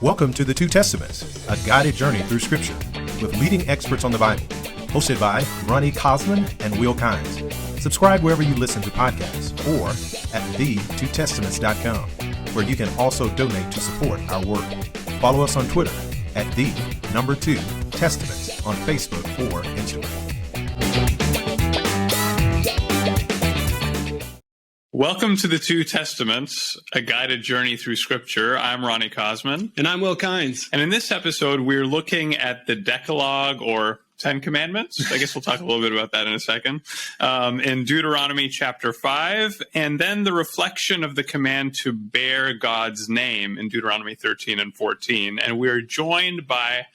Welcome to the Two Testaments, a guided journey through Scripture with leading experts on the Bible. Hosted by Ronnie Cosman and Will Kynes. Subscribe wherever you listen to podcasts or at the2testaments.com, where you can also donate to support our work. Follow us on Twitter at the2testaments on Facebook or Instagram. Welcome to the Two Testaments, a guided journey through Scripture. I'm Ronnie Cosman. And I'm Will Kynes. And in this episode, we're looking at the Decalogue, or 10 Commandments. I guess we'll talk a little bit about that in a second. In Deuteronomy chapter 5, and then the reflection of the command to bear God's name in Deuteronomy 13 and 14. And we're joined by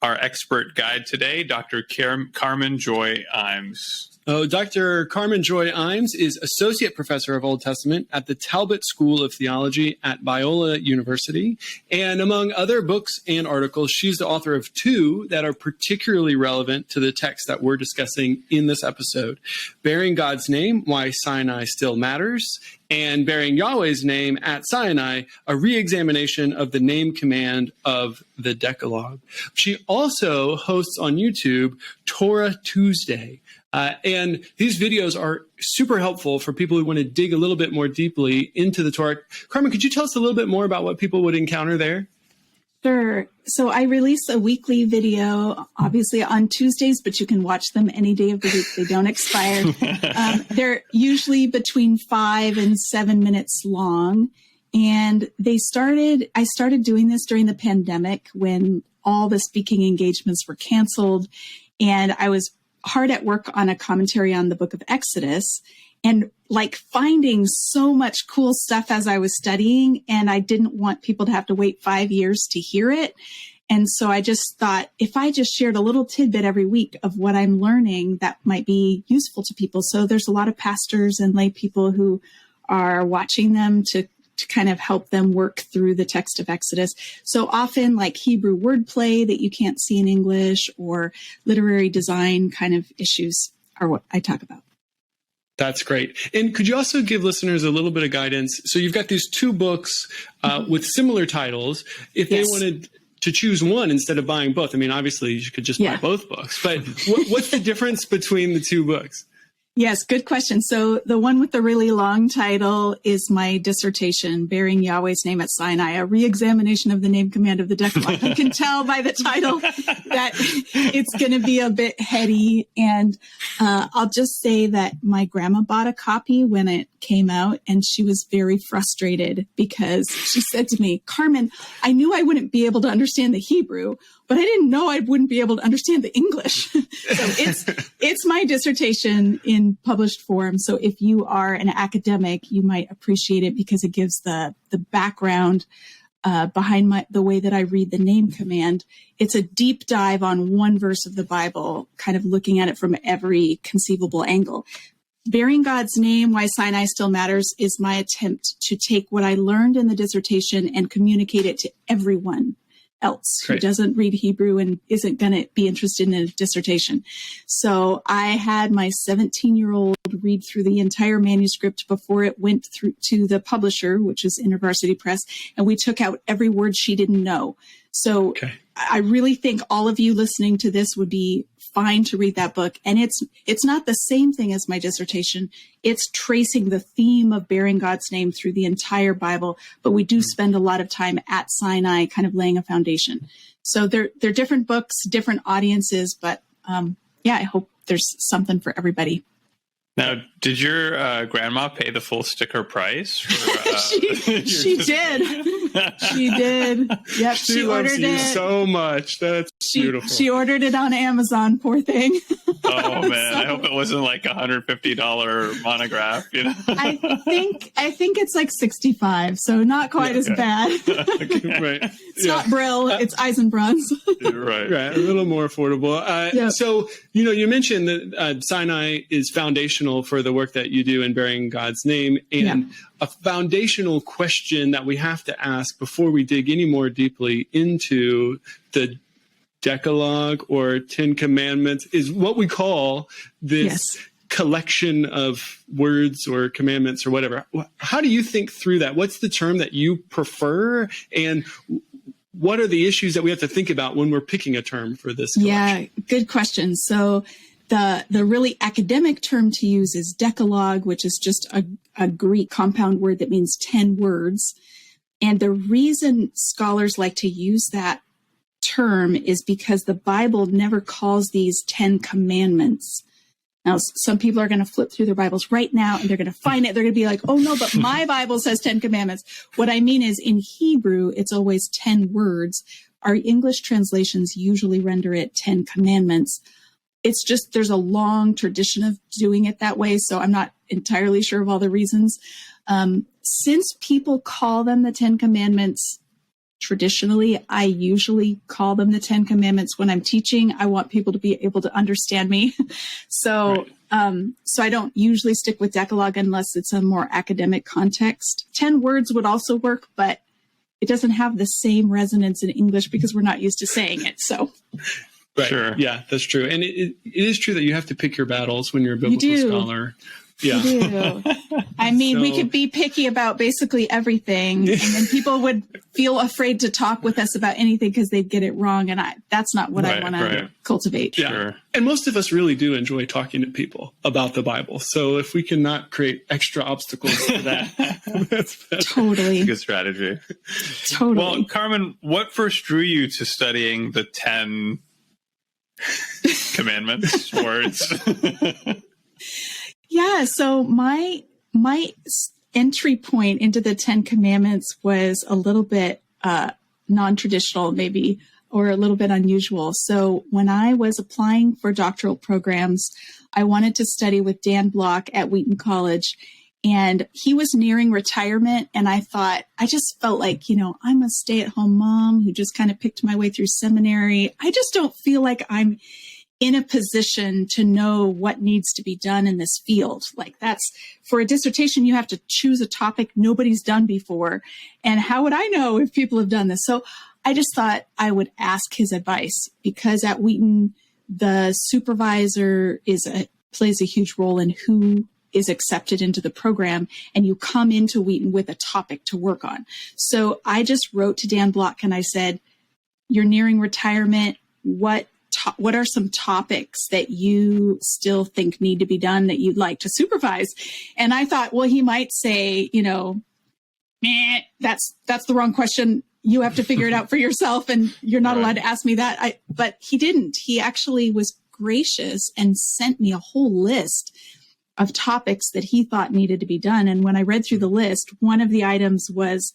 our expert guide today, Dr. Carmen Joy Imes. Dr. Carmen Joy Imes is Associate Professor of Old Testament at the Talbot School of Theology at Biola University. And among other books and articles, she's the author of two that are particularly relevant to the text that we're discussing in this episode. Bearing God's Name, Why Sinai Still Matters, and Bearing Yahweh's Name at Sinai, a Reexamination of the name command of the Decalogue. She also hosts on YouTube Torah Tuesday. And these videos are super helpful for people who want to dig a little bit more deeply into the Torah. Carmen, could you tell us a little bit more about what people would encounter there? Sure. So I release a weekly video, obviously on Tuesdays, but you can watch them any day of the week. They don't expire. They're usually between 5 and 7 minutes long. And I started doing this during the pandemic when all the speaking engagements were canceled. And I was hard at work on a commentary on the book of Exodus and finding so much cool stuff as I was studying. And I didn't want people to have to wait 5 years to hear it. And so I just thought if I just shared a little tidbit every week of what I'm learning, that might be useful to people. So there's a lot of pastors and lay people who are watching them to kind of help them work through the text of Exodus. So often Hebrew wordplay that you can't see in English or literary design kind of issues are what I talk about. That's great. And could you also give listeners a little bit of guidance? So you've got these two books with similar titles. If they wanted to choose one instead of buying both, I mean, obviously you could just buy both books, but what's the difference between the two books? Yes, good question. So the one with the really long title is my dissertation, Bearing Yahweh's Name at Sinai, a Reexamination of the Name Command of the Decalogue. You can tell by the title that it's going to be a bit heady. And I'll just say that my grandma bought a copy when it came out, and she was very frustrated because she said to me, Carmen, I knew I wouldn't be able to understand the Hebrew, but I didn't know I wouldn't be able to understand the English. So it's my dissertation in published form. So if you are an academic, you might appreciate it because it gives the background behind the way that I read the name command. It's a deep dive on one verse of the Bible, kind of looking at it from every conceivable angle. Bearing God's Name, Why Sinai Still Matters is my attempt to take what I learned in the dissertation and communicate it to everyone else who doesn't read Hebrew and isn't going to be interested in a dissertation. So I had my 17-year-old read through the entire manuscript before it went through to the publisher, which is InterVarsity Press, and we took out every word she didn't know. So I really think all of you listening to this would be fine to read that book. And it's not the same thing as my dissertation. It's tracing the theme of bearing God's name through the entire Bible, but we do spend a lot of time at Sinai kind of laying a foundation. So they're different books, different audiences, but I hope there's something for everybody. Now, did your grandma pay the full sticker price? For, she did. She did. Yep, she ordered it so much. That's beautiful. She ordered it on Amazon. Poor thing. Oh man, I hope it wasn't like $150 monograph. You know, I think it's like $65, so not quite as bad. Right. It's not Brill. It's Eisenbrauns. Right. A little more affordable. So you mentioned that Sinai is foundational for the work that you do in bearing God's name, and a foundational question that we have to ask before we dig any more deeply into the Decalogue or 10 Commandments is what we call this collection of words or commandments or whatever. How do you think through that? What's the term that you prefer? And what are the issues that we have to think about when we're picking a term for this collection? Yeah, good question. So the really academic term to use is Decalogue, which is just a Greek compound word that means 10 words. And the reason scholars like to use that term is because the Bible never calls these 10 commandments. Now, some people are going to flip through their Bibles right now and they're going to find it. They're going to be like, oh no, but my Bible says 10 commandments. What I mean is in Hebrew, it's always 10 words. Our English translations usually render it 10 commandments. It's just, there's a long tradition of doing it that way. So I'm not entirely sure of all the reasons. Since people call them the 10 commandments, traditionally, I usually call them the 10 commandments when I'm teaching. I want people to be able to understand me. So, so I don't usually stick with Decalogue unless it's a more academic context. 10 words would also work, but it doesn't have the same resonance in English because we're not used to saying it. So. Right. Sure. Yeah, that's true. And it is true that you have to pick your battles when you're a biblical scholar. Yeah. You do. I mean, we could be picky about basically everything, and then people would feel afraid to talk with us about anything because they'd get it wrong. And that's not what I want to cultivate. Yeah. Sure. And most of us really do enjoy talking to people about the Bible. So if we can not create extra obstacles to that, that's better. Totally. Good strategy. Totally. Well, Carmen, what first drew you to studying the 10 commandments, words? Yeah, so my entry point into the 10 commandments was a little bit non-traditional maybe, or a little bit unusual. So when I was applying for doctoral programs, I wanted to study with Dan Block at Wheaton College, and he was nearing retirement. And I just felt like, I'm a stay-at-home mom who just kind of picked my way through seminary. I just don't feel like I'm in a position to know what needs to be done in this field. Like, that's, for a dissertation, you have to choose a topic nobody's done before. And how would I know if people have done this? So I just thought I would ask his advice, because at Wheaton, the supervisor plays a huge role in who is accepted into the program, and you come into Wheaton with a topic to work on. So I just wrote to Dan Block and I said, you're nearing retirement. What are some topics that you still think need to be done that you'd like to supervise? And I thought, well, he might say, that's the wrong question. You have to figure it out for yourself, and you're not allowed to ask me that. But he didn't. He actually was gracious and sent me a whole list of topics that he thought needed to be done. And when I read through the list, one of the items was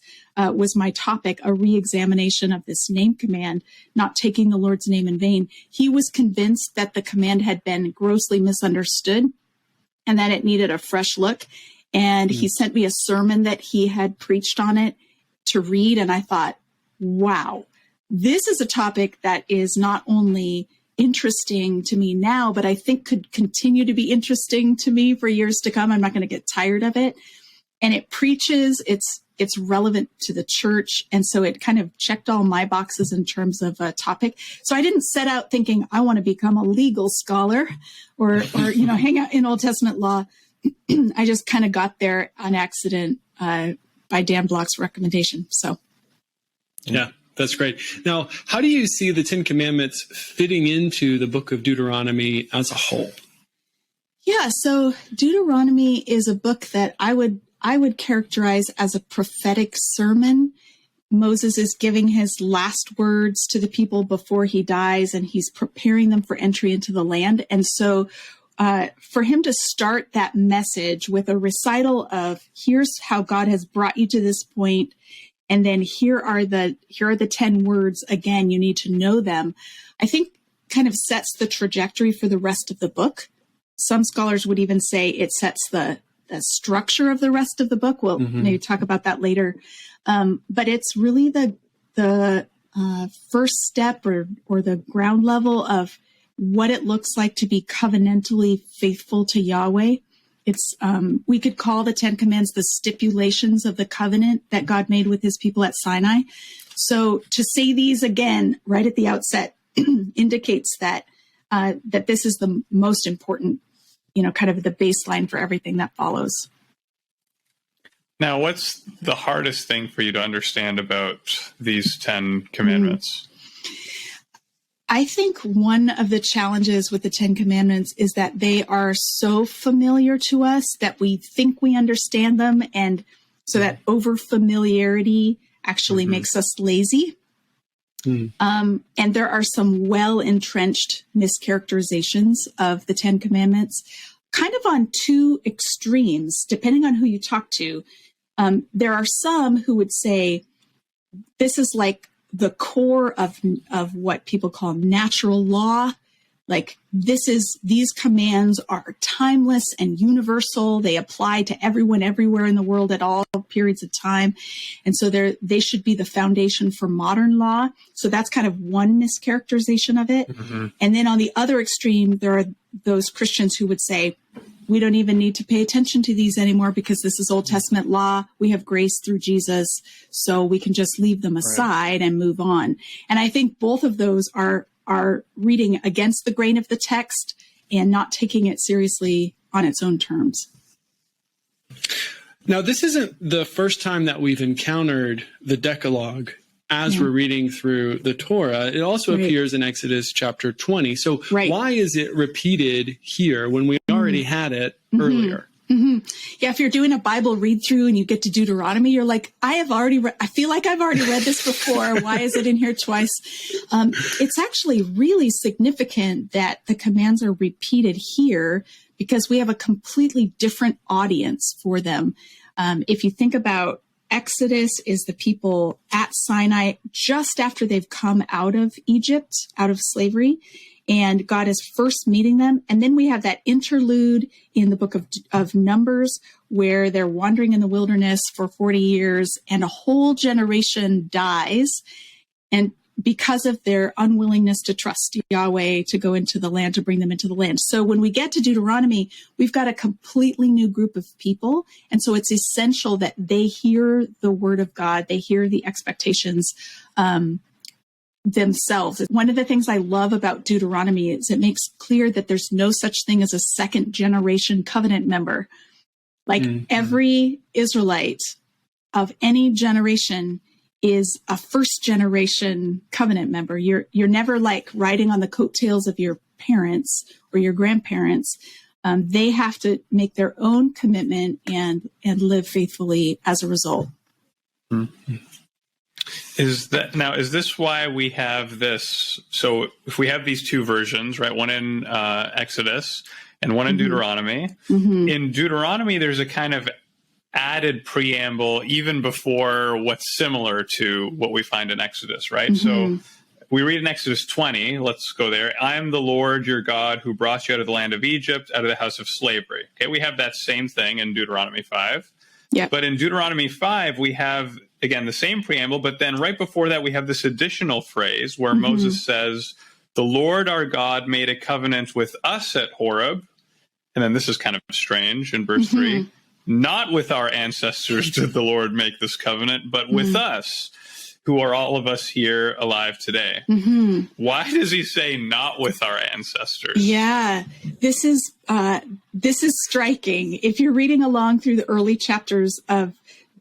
my topic, a reexamination of this name command, not taking the Lord's name in vain. He was convinced that the command had been grossly misunderstood and that it needed a fresh look. And he sent me a sermon that he had preached on it to read. And I thought, wow, this is a topic that is not only interesting to me now, but I think could continue to be interesting to me for years to come. I'm not going to get tired of it. And it preaches, it's relevant to the church. And so it kind of checked all my boxes in terms of a topic. So I didn't set out thinking I want to become a legal scholar or hang out in Old Testament law. I just kind of got there on accident by Dan Block's recommendation. So. Yeah. That's great. Now, how do you see the 10 Commandments fitting into the book of Deuteronomy as a whole? Yeah, so Deuteronomy is a book that I would characterize as a prophetic sermon. Moses is giving his last words to the people before he dies, and he's preparing them for entry into the land. And so for him to start that message with a recital of, here's how God has brought you to this point, and then here are the 10 words. Again, you need to know them, I think kind of sets the trajectory for the rest of the book. Some scholars would even say it sets the structure of the rest of the book. We'll maybe talk about that later. But it's really the first step or the ground level of what it looks like to be covenantally faithful to Yahweh. It's we could call the 10 Commands the stipulations of the covenant that God made with his people at Sinai. So to say these again right at the outset indicates that that this is the most important, kind of the baseline for everything that follows. Now, what's the hardest thing for you to understand about these 10 commandments? I think one of the challenges with the 10 commandments is that they are so familiar to us that we think we understand them. And so that over familiarity actually makes us lazy. And there are some well-entrenched mischaracterizations of the 10 commandments, kind of on two extremes, depending on who you talk to. There are some who would say this is like the core of what people call natural law. Like these commands are timeless and universal. They apply to everyone everywhere in the world at all periods of time. And so they should be the foundation for modern law. So that's kind of one mischaracterization of it. And then on the other extreme, there are those Christians who would say, we don't even need to pay attention to these anymore because this is Old Testament law. We have grace through Jesus, so we can just leave them aside and move on. And I think both of those are reading against the grain of the text and not taking it seriously on its own terms. Now, this isn't the first time that we've encountered the Decalogue as we're reading through the Torah. It also appears in Exodus chapter 20. So why is it repeated here when we already had it earlier? Yeah, if you're doing a Bible read through and you get to Deuteronomy, you're like, I feel like I've already read this before. Why is it in here twice? It's actually really significant that the commands are repeated here because we have a completely different audience for them. If you think about Exodus is the people at Sinai just after they've come out of Egypt, out of slavery, and God is first meeting them. And then we have that interlude in the book of Numbers where they're wandering in the wilderness for 40 years and a whole generation dies. And because of their unwillingness to trust Yahweh to go into the land, to bring them into the land. So when we get to Deuteronomy, we've got a completely new group of people. And so it's essential that they hear the word of God. They hear the expectations themselves. One of the things I love about Deuteronomy is it makes clear that there's no such thing as a second generation covenant member. Like every Israelite of any generation is a first generation covenant member. You're never like riding on the coattails of your parents or your grandparents. They have to make their own commitment and live faithfully as a result. Is this why we have this? So if we have these two versions, right, one in Exodus and one in Deuteronomy, in Deuteronomy, there's a kind of added preamble even before what's similar to what we find in Exodus, right? So we read in Exodus 20, let's go there. I am the Lord your God who brought you out of the land of Egypt, out of the house of slavery. Okay, we have that same thing in Deuteronomy 5. Yeah. But in Deuteronomy 5, we have, again, the same preamble, but then right before that, we have this additional phrase where Moses says, the Lord our God made a covenant with us at Horeb. And then this is kind of strange in verse 3. Not with our ancestors did the Lord make this covenant, but with us, who are all of us here alive today. Why does he say not with our ancestors? Yeah, this is striking. If you're reading along through the early chapters of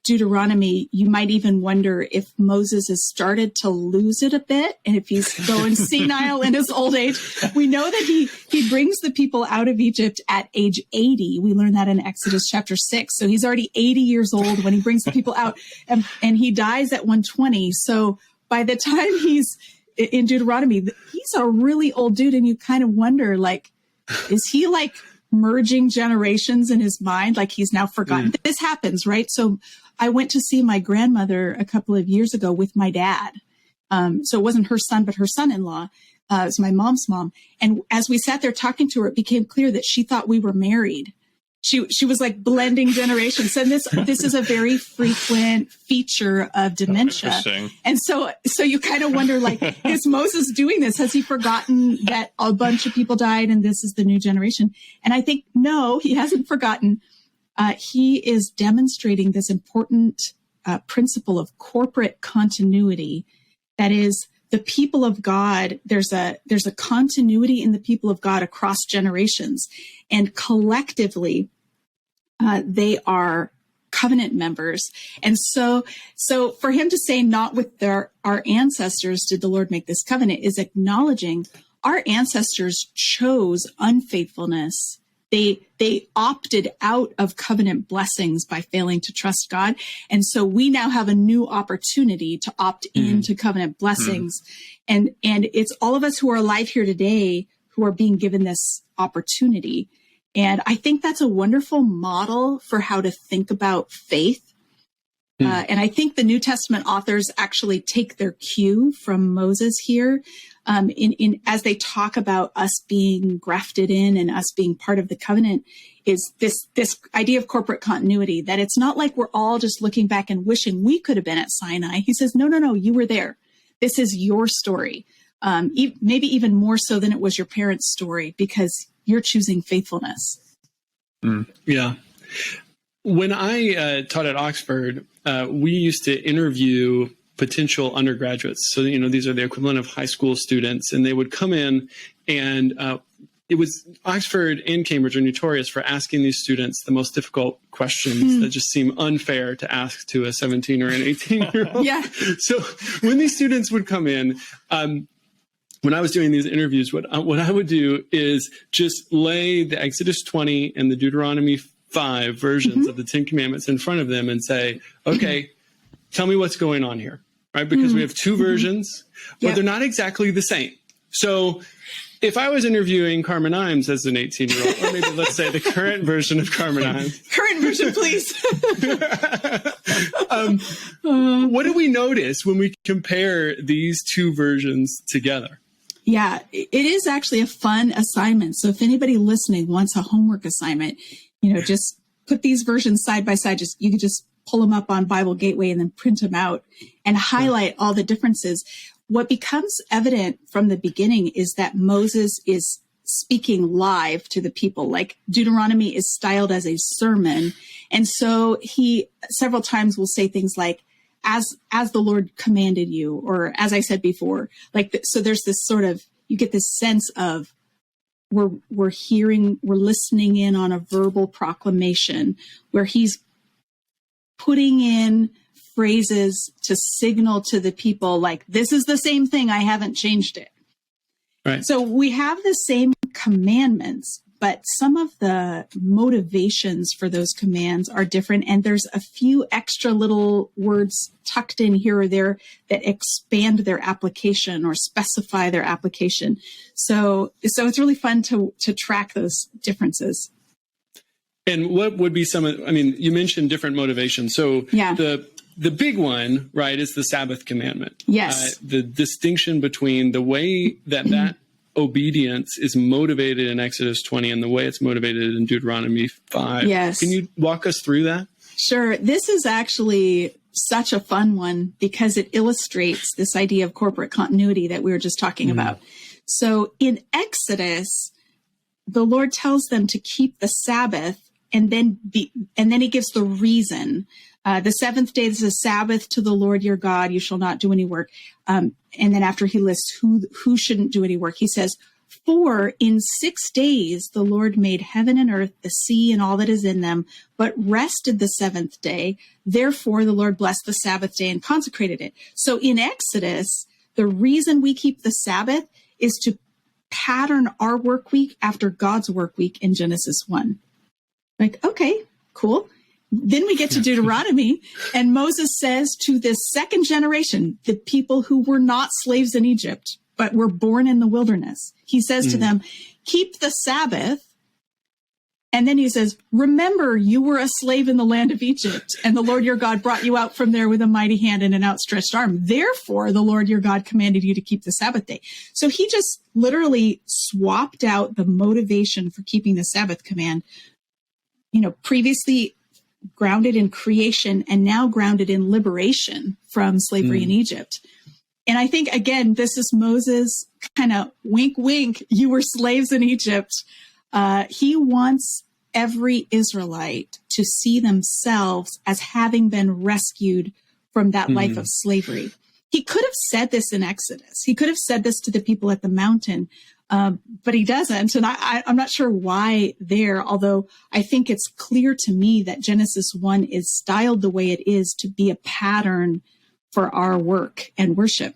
Deuteronomy, you might even wonder if Moses has started to lose it a bit and if he's going senile in his old age. We know that he brings the people out of Egypt at age 80. We learn that in Exodus chapter 6. So he's already 80 years old when he brings the people out and he dies at 120. So by the time he's in Deuteronomy, he's a really old dude. And you kind of wonder, like, is he like merging generations in his mind? Like he's now forgotten. This happens, right? So I went to see my grandmother a couple of years ago with my dad. So it wasn't her son, but her son-in-law. It was my mom's mom. And as we sat there talking to her, it became clear that she thought we were married. She was like blending generations. And this is a very frequent feature of dementia. And so you kind of wonder, like, is Moses doing this? Has he forgotten that a bunch of people died and this is the new generation? And I think, no, he hasn't forgotten. He is demonstrating this important principle of corporate continuity. That is, the people of God, there's a continuity in the people of God across generations. And collectively, they are covenant members. And so for him to say, not with our ancestors did the Lord make this covenant, is acknowledging our ancestors chose unfaithfulness. They opted out of covenant blessings by failing to trust God. And so we now have a new opportunity to opt into covenant blessings. And it's all of us who are alive here today who are being given this opportunity. And I think that's a wonderful model for how to think about faith. And I think the New Testament authors actually take their cue from Moses here, as they talk about us being grafted in and us being part of the covenant, is this idea of corporate continuity, that it's not like we're all just looking back and wishing we could have been at Sinai. He says, no, you were there. This is your story. Maybe even more so than it was your parents' story, because you're choosing faithfulness. Yeah. When I taught at Oxford, we used to interview potential undergraduates. So, these are the equivalent of high school students, and they would come in, and it was Oxford and Cambridge are notorious for asking these students the most difficult questions that just seem unfair to ask to a 17 or an 18-year-old. Yeah. So when these students would come in, when I was doing these interviews, what I would do is just lay the Exodus 20 and the Deuteronomy 5 versions of the 10 Commandments in front of them and say, okay, tell me what's going on here, right? Because we have two versions, but they're not exactly the same. So if I was interviewing Carmen Imes as an 18-year-old, or maybe let's say the current version of Carmen Imes. Current version, please. What do we notice when we compare these two versions together? Yeah, it is actually a fun assignment. So if anybody listening wants a homework assignment, just put these versions side by side. You can just pull them up on Bible Gateway and then print them out and highlight all the differences. What becomes evident from the beginning is that Moses is speaking live to the people. Like Deuteronomy is styled as a sermon. And so he several times will say things like, as the Lord commanded you, or as I said before, so there's this sort of, you get this sense of we're listening in on a verbal proclamation where he's putting in phrases to signal to the people, like, this is the same thing, I haven't changed it. Right. So we have the same commandments, but some of the motivations for those commands are different. And there's a few extra little words tucked in here or there that expand their application or specify their application. So it's really fun to track those differences. And what would be you mentioned different motivations. So the big one, right, is the Sabbath commandment. Yes. The distinction between the way that obedience is motivated in Exodus 20 and the way it's motivated in Deuteronomy 5. Yes. Can you walk us through that? Sure. This is actually such a fun one because it illustrates this idea of corporate continuity that we were just talking about. So in Exodus, the Lord tells them to keep the Sabbath, and then he gives the reason. The seventh day is a Sabbath to the Lord your God. You shall not do any work. And then after he lists who shouldn't do any work, he says, for in 6 days the Lord made heaven and earth, the sea and all that is in them, but rested the seventh day. Therefore the Lord blessed the Sabbath day and consecrated it. So in Exodus, the reason we keep the Sabbath is to pattern our work week after God's work week in Genesis 1. Like, okay, cool. Then we get to Deuteronomy, and Moses says to this second generation, the people who were not slaves in Egypt, but were born in the wilderness, he says to them, keep the Sabbath. And then he says, remember, you were a slave in the land of Egypt, and the Lord your God brought you out from there with a mighty hand and an outstretched arm. Therefore, the Lord your God commanded you to keep the Sabbath day. So he just literally swapped out the motivation for keeping the Sabbath command, previously grounded in creation and now grounded in liberation from slavery in Egypt. And I think, again, this is Moses kind of wink, wink, you were slaves in Egypt. He wants every Israelite to see themselves as having been rescued from that life of slavery. He could have said this in Exodus. He could have said this to the people at the mountain. But he doesn't. And I'm not sure why there, although I think it's clear to me that Genesis 1 is styled the way it is to be a pattern for our work and worship.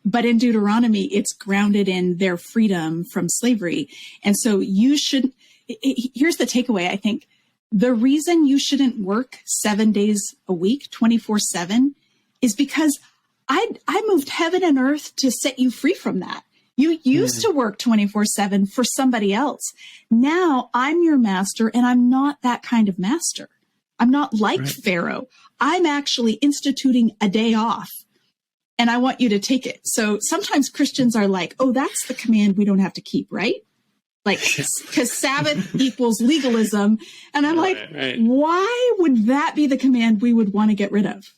But in Deuteronomy, it's grounded in their freedom from slavery. And so here's the takeaway, I think. The reason you shouldn't work 7 days a week, 24/7, is because I moved heaven and earth to set you free from that. You used to work 24/7 for somebody else. Now I'm your master, and I'm not that kind of master. I'm not like Pharaoh. I'm actually instituting a day off, and I want you to take it. So sometimes Christians are like, oh, that's the command we don't have to keep, right? Like, because Sabbath equals legalism. And I'm why would that be the command we would want to get rid of?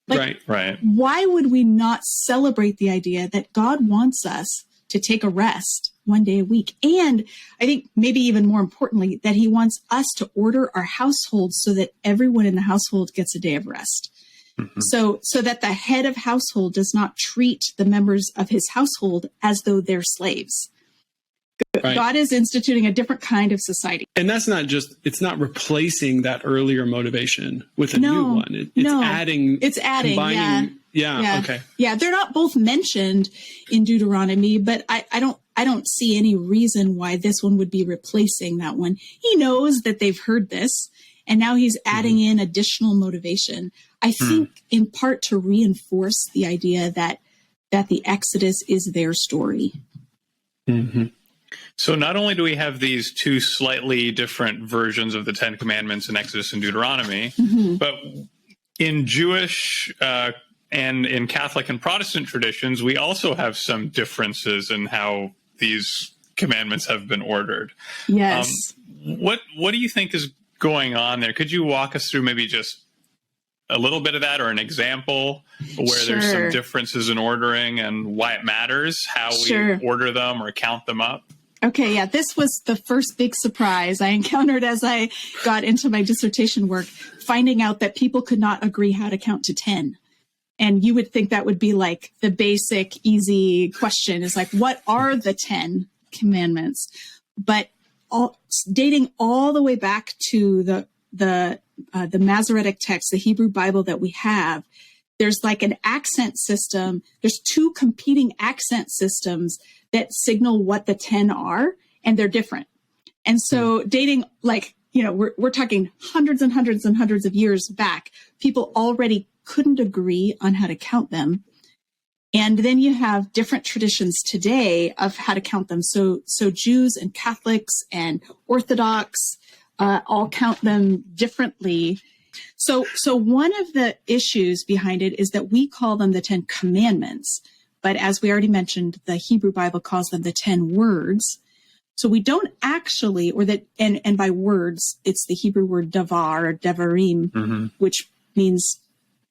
Like, why would we not celebrate the idea that God wants us to take a rest 1 day a week? And I think maybe even more importantly, that he wants us to order our household so that everyone in the household gets a day of rest. Mm-hmm. So that the head of household does not treat the members of his household as though they're slaves. God is instituting a different kind of society. And that's it's not replacing that earlier motivation with a new one. It's adding, combining. Yeah. Okay. Yeah. They're not both mentioned in Deuteronomy, but I don't see any reason why this one would be replacing that one. He knows that they've heard this, and now he's adding in additional motivation. I think in part to reinforce the idea that the Exodus is their story. Mm-hmm. So not only do we have these two slightly different versions of the Ten Commandments in Exodus and Deuteronomy, but in Jewish and in Catholic and Protestant traditions, we also have some differences in how these commandments have been ordered. Yes. What do you think is going on there? Could you walk us through maybe just a little bit of that, or an example where there's some differences in ordering and why it matters, how we order them or count them up? Okay, yeah, this was the first big surprise I encountered as I got into my dissertation work, finding out that people could not agree how to count to 10. And you would think that would be like the basic, easy question is like, what are the 10 commandments? But dating all the way back to the Masoretic text, the Hebrew Bible that we have, there's like an accent system. There's two competing accent systems that signal what the 10 are, and they're different. And so dating we're talking hundreds and hundreds and hundreds of years back, people already couldn't agree on how to count them. And then you have different traditions today of how to count them. So Jews and Catholics and Orthodox all count them differently. So one of the issues behind it is that we call them the 10 Commandments. But as we already mentioned, the Hebrew Bible calls them the 10 words. So we don't actually, and by words, it's the Hebrew word davar or devarim, which means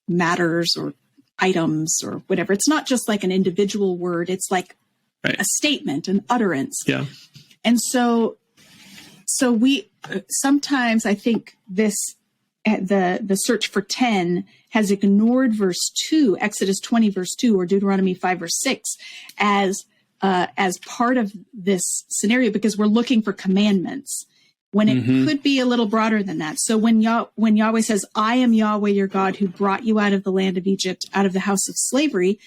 matters or items or whatever. It's not just like an individual word. It's like a statement, an utterance. Yeah. And so we sometimes, I think the search for 10 has ignored verse 2, Exodus 20 verse 2, or Deuteronomy 5 verse 6 as part of this scenario, because we're looking for commandments when it could be a little broader than that. So when Yahweh says, I am Yahweh your God who brought you out of the land of Egypt, out of the house of slavery,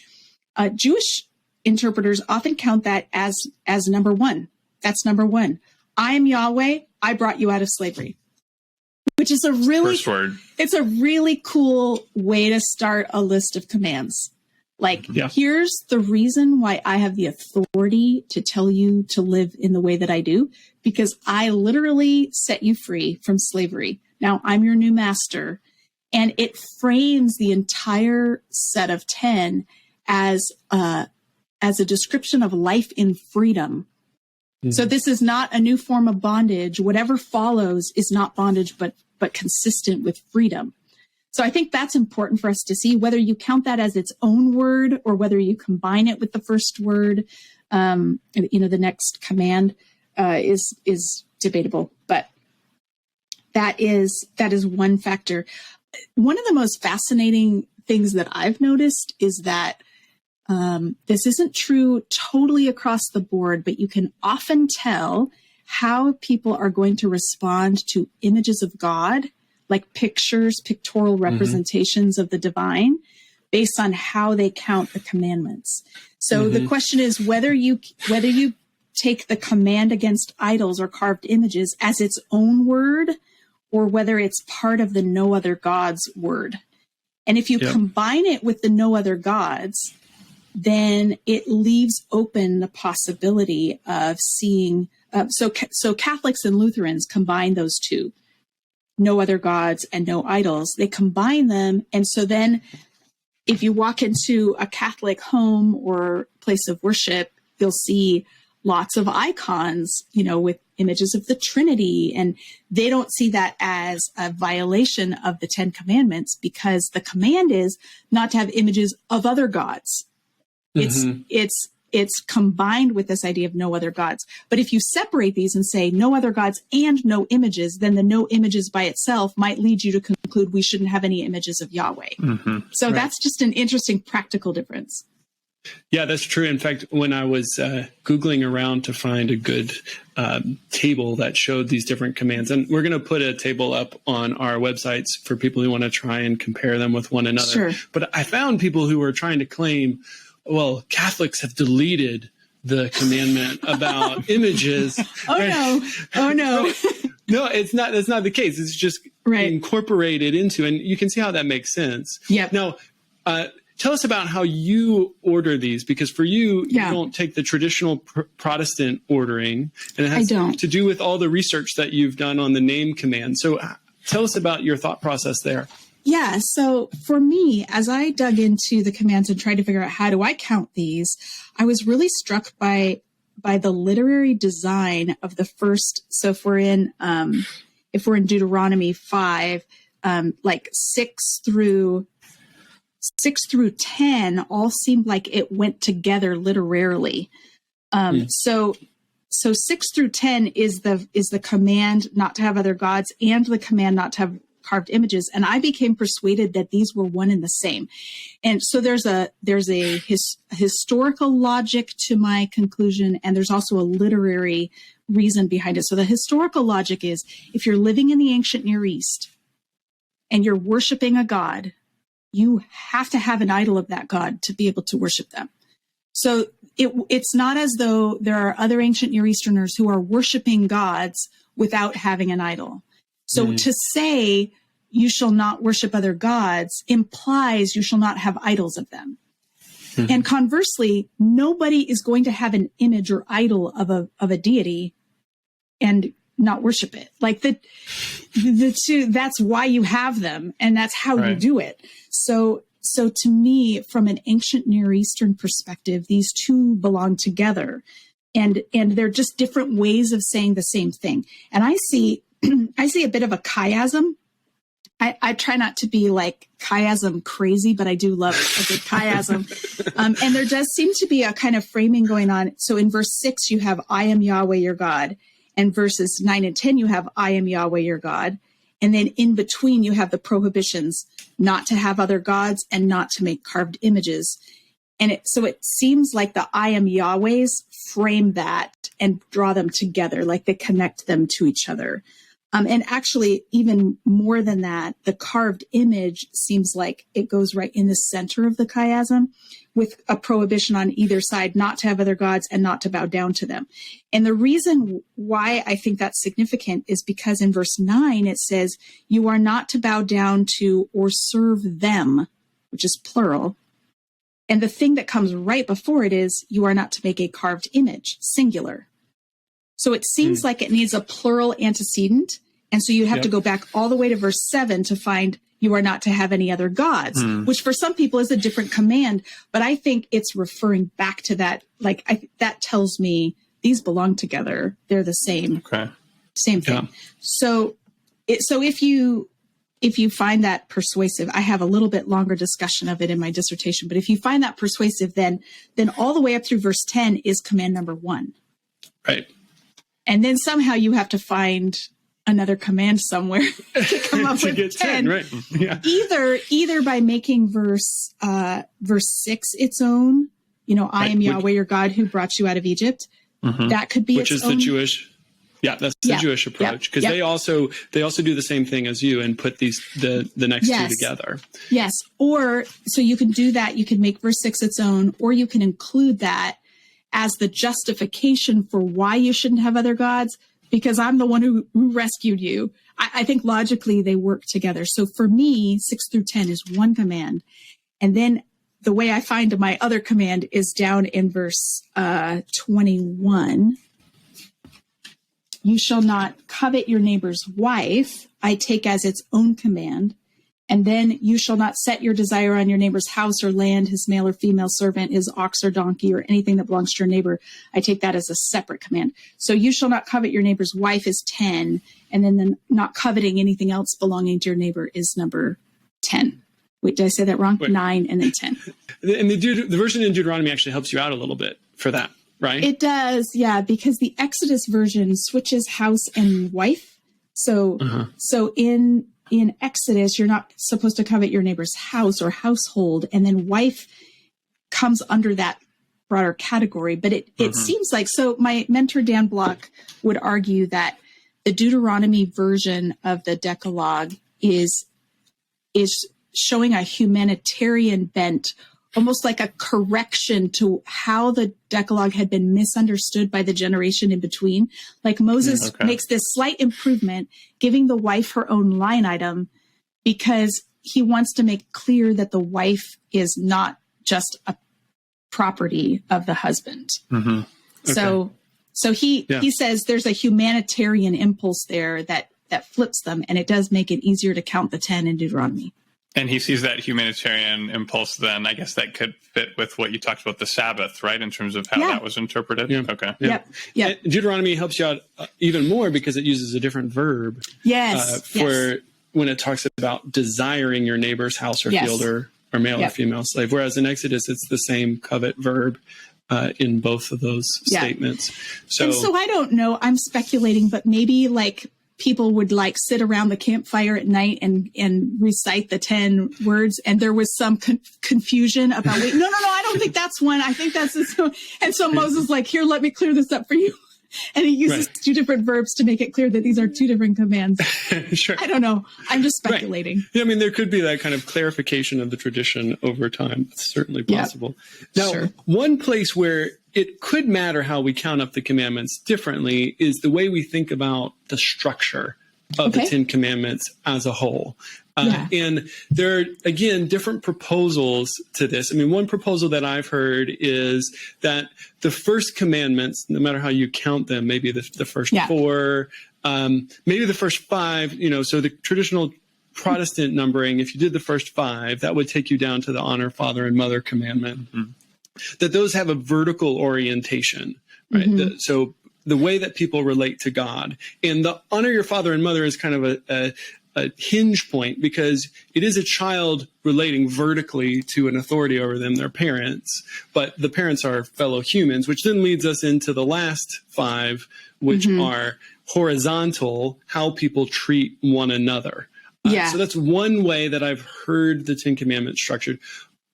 Jewish interpreters often count that as number one. That's number one. I am Yahweh, I brought you out of slavery. Which is it's a really cool way to start a list of commands. Like, here's the reason why I have the authority to tell you to live in the way that I do, because I literally set you free from slavery. Now I'm your new master. And it frames the entire set of 10 as a description of life in freedom. So this is not a new form of bondage. Whatever follows is not bondage, but consistent with freedom. So I think that's important for us to see, whether you count that as its own word or whether you combine it with the first word. The next command is debatable, but that is one factor. One of the most fascinating things that I've noticed is that this isn't true totally across the board, but you can often tell how people are going to respond to images of God, like pictures, pictorial representations of the divine, based on how they count the commandments. So the question is whether you take the command against idols or carved images as its own word, or whether it's part of the no other gods word. And if you combine it with the no other gods, then it leaves open the possibility of seeing. So Catholics and Lutherans combine those two, no other gods and no idols. They combine them. And so then if you walk into a Catholic home or place of worship, you'll see lots of icons, with images of the Trinity. And they don't see that as a violation of the 10 Commandments, because the command is not to have images of other gods. It's combined with this idea of no other gods. But if you separate these and say no other gods and no images, then the no images by itself might lead you to conclude we shouldn't have any images of Yahweh. So that's just an interesting practical difference. Yeah, that's true. In fact, when I was Googling around to find a good table that showed these different commands, and we're going to put a table up on our websites for people who want to try and compare them with one another. Sure. But I found people who were trying to claim, well, Catholics have deleted the commandment about images. Oh no. No, it's not. That's not the case. It's just incorporated into, and you can see how that makes sense. Yeah. Now, tell us about how you order these, because for you, you don't take the traditional Protestant ordering, and it has to do with all the research that you've done on the name command. So tell us about your thought process there. Yeah. So for me, as I dug into the commands and tried to figure out how do I count these, I was really struck by the literary design of the first. So if we're in Deuteronomy 5, like 6 through 10 all seemed like it went together literarily. So 6 through 10 is the command not to have other gods and the command not to have carved images. And I became persuaded that these were one and the same. And so there's a historical logic to my conclusion, and there's also a literary reason behind it. So the historical logic is, if you're living in the ancient Near East and you're worshiping a god, you have to have an idol of that god to be able to worship them. So it's not as though there are other ancient Near Easterners who are worshiping gods without having an idol. So to say you shall not worship other gods implies you shall not have idols of them. And conversely, nobody is going to have an image or idol of a deity and not worship it. Like the two, that's why you have them, and that's how you do it. So to me, from an ancient Near Eastern perspective, these two belong together, and they're just different ways of saying the same thing. And I see a bit of a chiasm. I try not to be like chiasm crazy, but I do love a good chiasm. And there does seem to be a kind of framing going on. So in verse 6, you have, I am Yahweh your God. And verses 9 and 10, you have, I am Yahweh your God. And then in between, you have the prohibitions not to have other gods and not to make carved images. And so it seems like the I am Yahweh's frame that and draw them together, like they connect them to each other. And actually, even more than that, the carved image seems like it goes right in the center of the chiasm, with a prohibition on either side not to have other gods and not to bow down to them. And the reason why I think that's significant is because in verse 9, it says, you are not to bow down to or serve them, which is plural. And the thing that comes right before it is, you are not to make a carved image, singular. So it seems like it needs a plural antecedent. And so you have to go back all the way to verse 7 to find you are not to have any other gods, which for some people is a different command. But I think it's referring back to that. Like that tells me these belong together. They're the same, same thing. Yeah. So if you find that persuasive, I have a little bit longer discussion of it in my dissertation, but if you find that persuasive, then all the way up through verse 10 is command number 1. Right. And then somehow you have to find another command somewhere to come up with 10. Right. Yeah. Either by making verse 6 its own, I am Yahweh your God who brought you out of Egypt. That could be which is the Jewish. Yeah, that's the Jewish approach, because they also do the same thing as you and put the next two together. Yes, or so you can do that. You can make verse 6 its own, or you can include that as the justification for why you shouldn't have other gods, because I'm the one who rescued you. I think logically they work together. So for me, 6 through 10 is one command. And then the way I find my other command is down in verse 21. You shall not covet your neighbor's wife, I take as its own command. And then you shall not set your desire on your neighbor's house or land, his male or female servant, his ox or donkey, or anything that belongs to your neighbor. I take that as a separate command. So you shall not covet your neighbor's wife is 10. And then the not coveting anything else belonging to your neighbor is number 10. Wait, did I say that wrong? 9 and then 10. And the version in Deuteronomy actually helps you out a little bit for that, right? It does, yeah, because the Exodus version switches house and wife. So in Exodus, you're not supposed to covet your neighbor's house or household, and then wife comes under that broader category. But it seems like, so my mentor, Dan Block, would argue that the Deuteronomy version of the Decalogue is showing a humanitarian bent, almost like a correction to how the Decalogue had been misunderstood by the generation in between. Like Moses makes this slight improvement, giving the wife her own line item, because he wants to make clear that the wife is not just a property of the husband. So he says there's a humanitarian impulse there that flips them, and it does make it easier to count the 10 in Deuteronomy. And he sees that humanitarian impulse then, I guess that could fit with what you talked about the Sabbath, right? In terms of how that was interpreted. Yeah. Okay. Yep. Deuteronomy helps you out even more because it uses a different verb. For when it talks about desiring your neighbor's house or field or male or female slave. Whereas in Exodus, it's the same covet verb in both of those statements. So I don't know, I'm speculating, but maybe like people would like sit around the campfire at night and recite the 10 words. And there was some confusion about, no, I don't think that's one. I think that's this one. And so Moses like, here, let me clear this up for you. And he uses two different verbs to make it clear that these are two different commands. Sure. I don't know. I'm just speculating. Right. Yeah, I mean, there could be that kind of clarification of the tradition over time. It's certainly possible. Now, one place where it could matter how we count up the commandments differently is the way we think about the structure of the 10 commandments as a whole. And there are, again, different proposals to this. I mean, one proposal that I've heard is that the first commandments, no matter how you count them, maybe the first 4, maybe the first 5, so the traditional Protestant numbering, if you did the first 5, that would take you down to the honor father and mother commandment, that those have a vertical orientation, right? So the way that people relate to God, and the honor your father and mother is kind of a hinge point, because it is a child relating vertically to an authority over them, their parents, but the parents are fellow humans, which then leads us into the last 5, which are horizontal, how people treat one another. So that's one way that I've heard the 10 Commandments structured.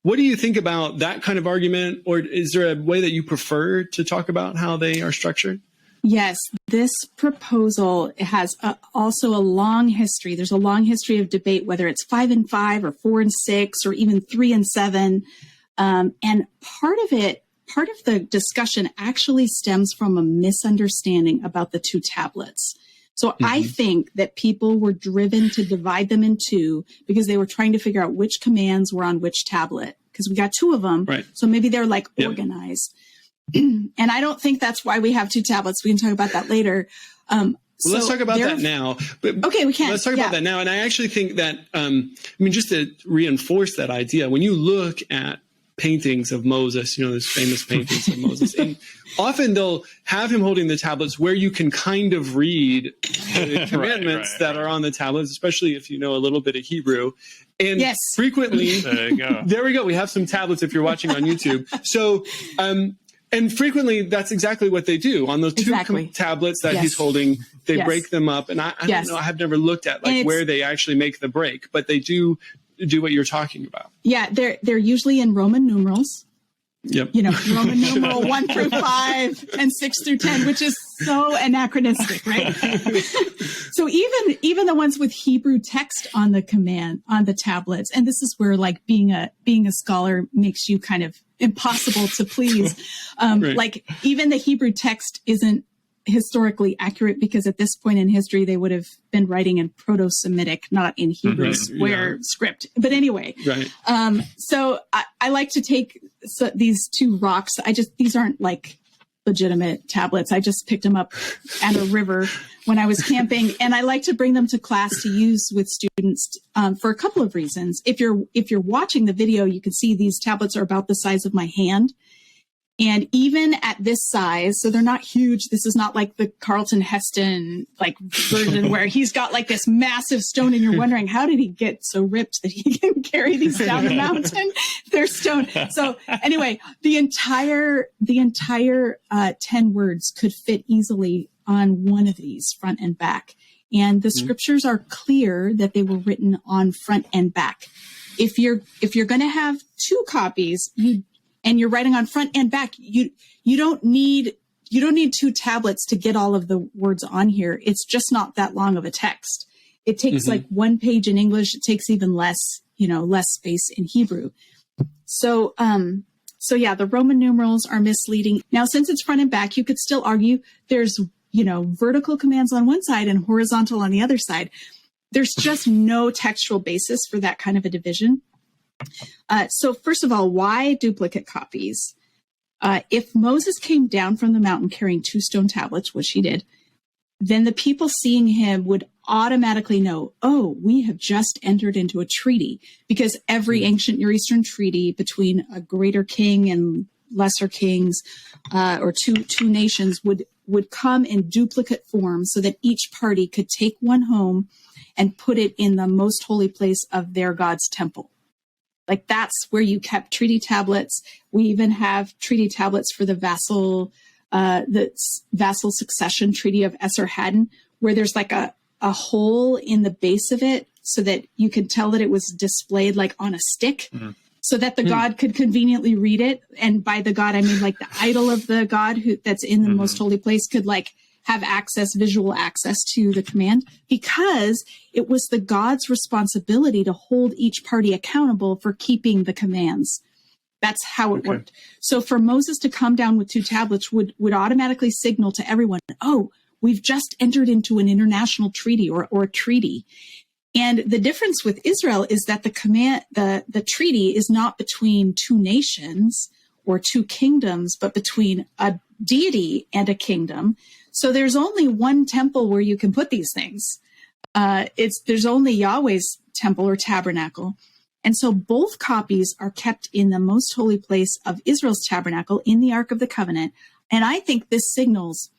What do you think about that kind of argument? Or is there a way that you prefer to talk about how they are structured? Yes, this proposal has also a long history. There's a long history of debate, whether it's 5 and 5 or 4 and 6 or even 3 and 7. And part of the discussion actually stems from a misunderstanding about the 2 tablets. So I think that people were driven to divide them in 2 because they were trying to figure out which commands were on which tablet, because we got 2 of them. So maybe they're like organized. And I don't think that's why we have 2 tablets. We can talk about that later. Let's talk about that now. Okay, we can. Let's talk about that now. And I actually think that, just to reinforce that idea, when you look at paintings of Moses, there's famous paintings of Moses, and often they'll have him holding the tablets where you can kind of read the commandments that are on the tablets, especially if you know a little bit of Hebrew. And frequently, there we go. We have some tablets if you're watching on YouTube. So, and frequently, that's exactly what they do on those 2 tablets that he's holding. They break them up, and I don't know. I have never looked at where they actually make the break, but they do what you're talking about. Yeah, they're usually in Roman numerals, Yep. Roman numeral 1 through 5 and 6 through 10, which is so anachronistic, right? So even the ones with Hebrew text on the tablets, and this is where like being a scholar makes you kind of impossible to please. Right. Like even the Hebrew text isn't historically accurate because at this point in history, they would have been writing in Proto-Semitic, not in Hebrew square script. But anyway, right. So I like to take these two rocks. These aren't like legitimate tablets. I just picked them up at a river when I was camping, and I like to bring them to class to use with students for a couple of reasons. If you're watching the video, you can see these tablets are about the size of my hand. And even at this size, so they're not huge. This is not like the Carlton Heston like version where he's got like this massive stone and you're wondering, how did he get so ripped that he can carry these down the mountain? They're stone. So anyway, the entire 10 words could fit easily on one of these, front and back. And the scriptures are clear that they were written on front and back. If you're going to have two copies, and you're writing on front and back, you don't need two tablets to get all of the words on here. It's just not that long of a text. It takes like one page in English. It takes even less space in Hebrew. So yeah, the Roman numerals are misleading. Now, since it's front and back, you could still argue there's, vertical commands on one side and horizontal on the other side. There's just no textual basis for that kind of a division. So first of all, why duplicate copies? If Moses came down from the mountain carrying 2 stone tablets, which he did, then the people seeing him would automatically know, oh, we have just entered into a treaty, because every ancient Near Eastern treaty between a greater king and lesser kings, or two nations would come in duplicate form so that each party could take one home and put it in the most holy place of their God's temple. Like that's where you kept treaty tablets. We even have treaty tablets for the vassal succession treaty of Esarhaddon, where there's like a hole in the base of it so that you could tell that it was displayed like on a stick, so that the god could conveniently read it. And by the god, I mean like the idol of the god that's in the most holy place could like have visual access to the command, because it was the God's responsibility to hold each party accountable for keeping the commands. That's how it worked. So for Moses to come down with 2 tablets would automatically signal to everyone, oh, we've just entered into an international treaty or a treaty. And the difference with Israel is that the treaty is not between 2 nations or 2 kingdoms, but between a deity and a kingdom. So there's only one temple where you can put these things. There's only Yahweh's temple or tabernacle. And so both copies are kept in the most holy place of Israel's tabernacle in the Ark of the Covenant. And I think this signals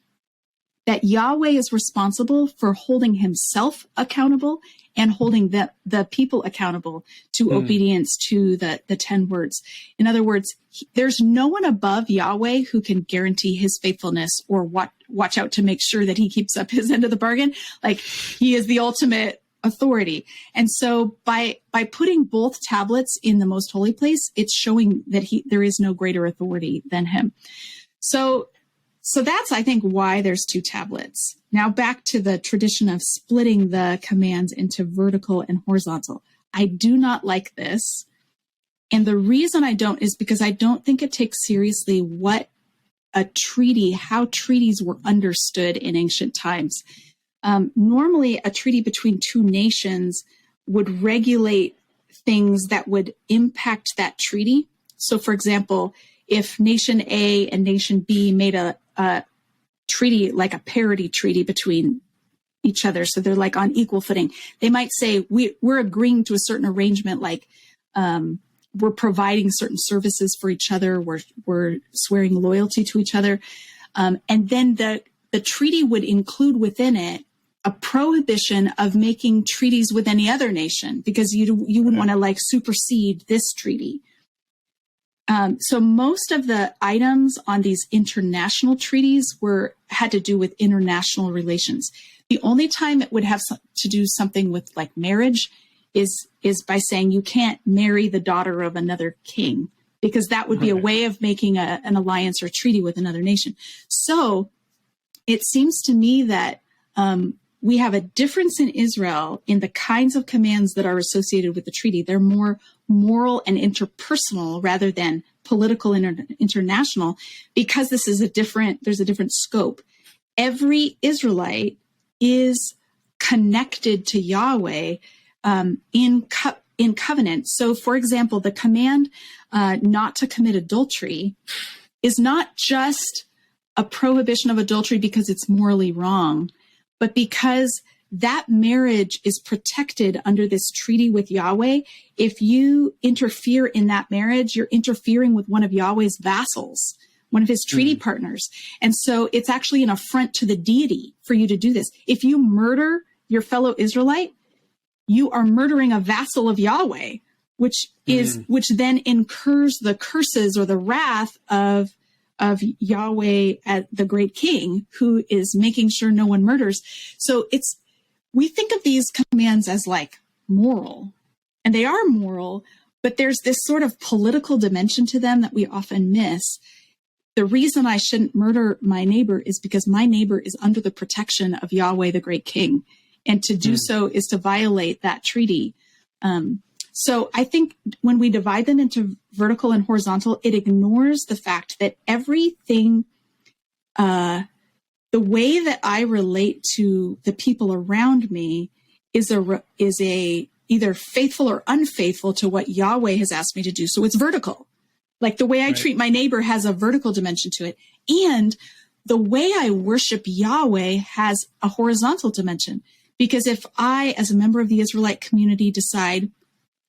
that Yahweh is responsible for holding himself accountable and holding the people accountable to obedience to the 10 words. In other words, there's no one above Yahweh who can guarantee his faithfulness or watch out to make sure that he keeps up his end of the bargain. Like he is the ultimate authority. And so by putting both tablets in the most holy place, it's showing that there is no greater authority than him. So that's, I think, why there's 2 tablets. Now back to the tradition of splitting the commands into vertical and horizontal. I do not like this. And the reason I don't is because I don't think it takes seriously how treaties were understood in ancient times. Normally, a treaty between 2 nations would regulate things that would impact that treaty. So, for example, if nation A and nation B made a treaty, like a parity treaty between each other, so they're like on equal footing, they might say, we're agreeing to a certain arrangement, like we're providing certain services for each other, we're swearing loyalty to each other. And then the treaty would include within it a prohibition of making treaties with any other nation, because you wouldn't want to like supersede this treaty. So most of the items on these international treaties had to do with international relations. The only time it would have to do something with like marriage is by saying you can't marry the daughter of another king, because that would be a way of making an alliance or treaty with another nation. So it seems to me that we have a difference in Israel in the kinds of commands that are associated with the treaty. They're more moral and interpersonal rather than political and international, because there's a different scope. Every Israelite is connected to Yahweh in covenant. So, for example, the command not to commit adultery is not just a prohibition of adultery because it's morally wrong, but because that marriage is protected under this treaty with Yahweh. If you interfere in that marriage, you're interfering with one of Yahweh's vassals, one of his treaty partners. And so it's actually an affront to the deity for you to do this. If you murder your fellow Israelite, you are murdering a vassal of Yahweh, which then incurs the curses or the wrath of Yahweh, the great king, who is making sure no one murders. So we think of these commands as like moral, and they are moral, but there's this sort of political dimension to them that we often miss. The reason I shouldn't murder my neighbor is because my neighbor is under the protection of Yahweh, the great king. And to do so is to violate that treaty. So I think when we divide them into vertical and horizontal, it ignores the fact that everything, the way that I relate to the people around me is either faithful or unfaithful to what Yahweh has asked me to do. So it's vertical. Like the way I treat my neighbor has a vertical dimension to it. And the way I worship Yahweh has a horizontal dimension. Because if I, as a member of the Israelite community, decide,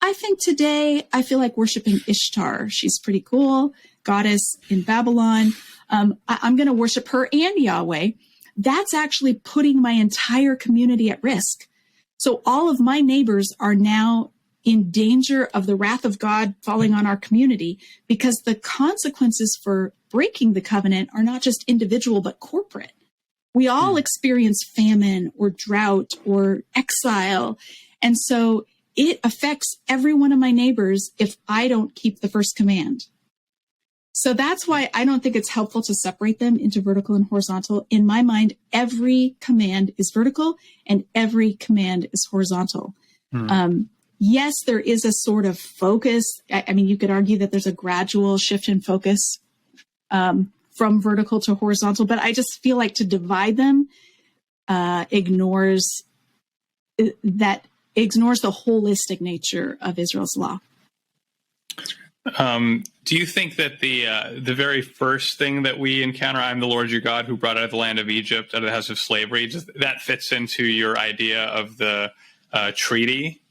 I think today I feel like worshiping Ishtar. She's pretty cool, goddess in Babylon. I'm going to worship her and Yahweh. That's actually putting my entire community at risk. So all of my neighbors are now in danger of the wrath of God falling on our community, because the consequences for breaking the covenant are not just individual, but corporate. We all experience famine or drought or exile. And so it affects every one of my neighbors if I don't keep the first command. So that's why I don't think it's helpful to separate them into vertical and horizontal. In my mind, every command is vertical and every command is horizontal. Yes, there is a sort of focus. I mean, you could argue that there's a gradual shift in focus from vertical to horizontal, but I just feel like to divide them ignores the holistic nature of Israel's law. Do you think that the very first thing that we encounter, I'm the Lord your God who brought out of the land of Egypt, out of the house of slavery, that fits into your idea of the treaty?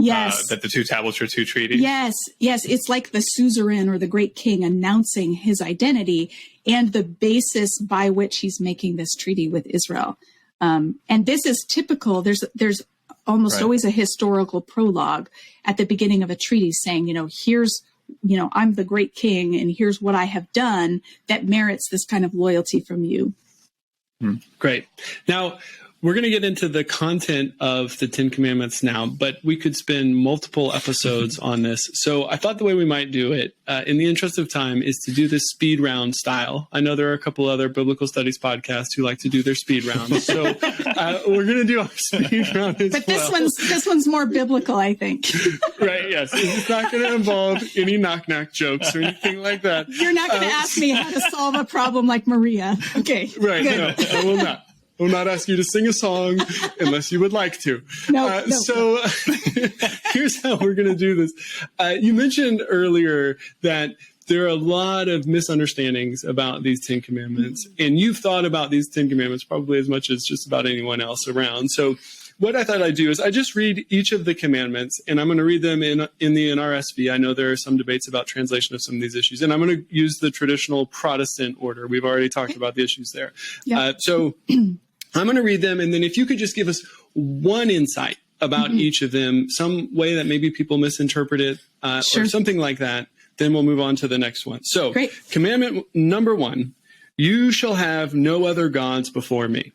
Yes. That the two tablets are two treaties? Yes. It's like the suzerain or the great king announcing his identity and the basis by which he's making this treaty with Israel. And this is typical. There's almost always a historical prologue at the beginning of a treaty saying, I'm the great king and here's what I have done that merits this kind of loyalty from you. Great. Now, we're going to get into the content of the Ten Commandments now, but we could spend multiple episodes on this. So I thought the way we might do it, in the interest of time, is to do this speed round style. I know there are a couple other biblical studies podcasts who like to do their speed rounds. So we're going to do our speed round as well. But this one's more biblical, I think. Right, yes. It's not going to involve any knock-knock jokes or anything like that. You're not going to ask me how to solve a problem like Maria. Okay. Right, good. No, I will not. I will not ask you to sing a song unless you would like to. No. So here's how we're going to do this. You mentioned earlier that there are a lot of misunderstandings about these Ten Commandments, and you've thought about these Ten Commandments probably as much as just about anyone else around. So what I thought I'd do is I just read each of the commandments, and I'm going to read them in the NRSV. I know there are some debates about translation of some of these issues, and I'm going to use the traditional Protestant order. We've already talked about the issues there. Yeah. So I'm going to read them, and then if you could just give us one insight about each of them, some way that maybe people misinterpret it, or something like that, then we'll move on to the next one. So, commandment number 1, you shall have no other gods before me.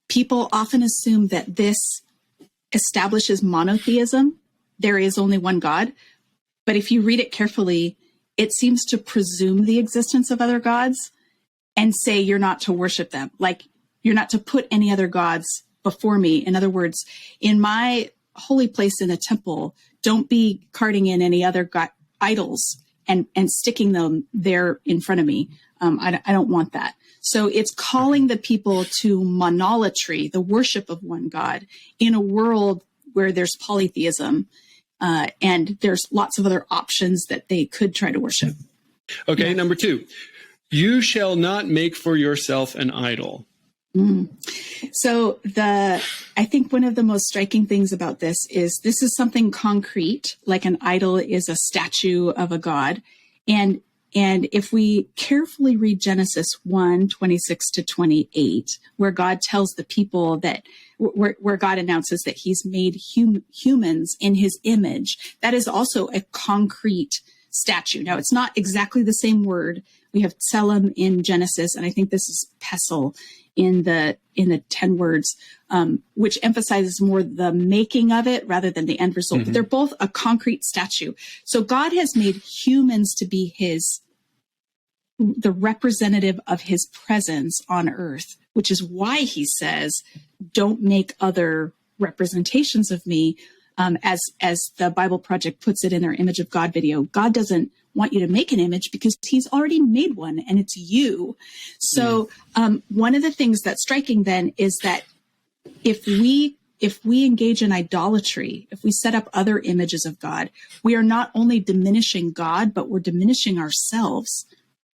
People often assume that this establishes monotheism. There is only one God. But if you read it carefully, it seems to presume the existence of other gods and say you're not to worship them. Like, you're not to put any other gods before me. In other words, in my holy place in the temple, don't be carting in any other idols and sticking them there in front of me. I don't want that. So it's calling the people to monolatry, the worship of one God, in a world where there's polytheism and there's lots of other options that they could try to worship. Okay, yeah. Number 2, you shall not make for yourself an idol. So I think one of the most striking things about this is something concrete, like an idol is a statue of a god. And if we carefully read Genesis 1:26-28, where God tells the people that, where God announces that he's made humans in his image, that is also a concrete statue. Now, it's not exactly the same word. We have tselem in Genesis, and I think this is pesel in the 10 words, which emphasizes more the making of it rather than the end result. Mm-hmm. But they're both a concrete statue. So God has made humans to be the representative of his presence on earth, which is why he says, don't make other representations of me. As the Bible Project puts it in their Image of God video, God doesn't want you to make an image because he's already made one, and it's you. So one of the things that's striking then is that if we engage in idolatry, if we set up other images of God, we are not only diminishing God, but we're diminishing ourselves,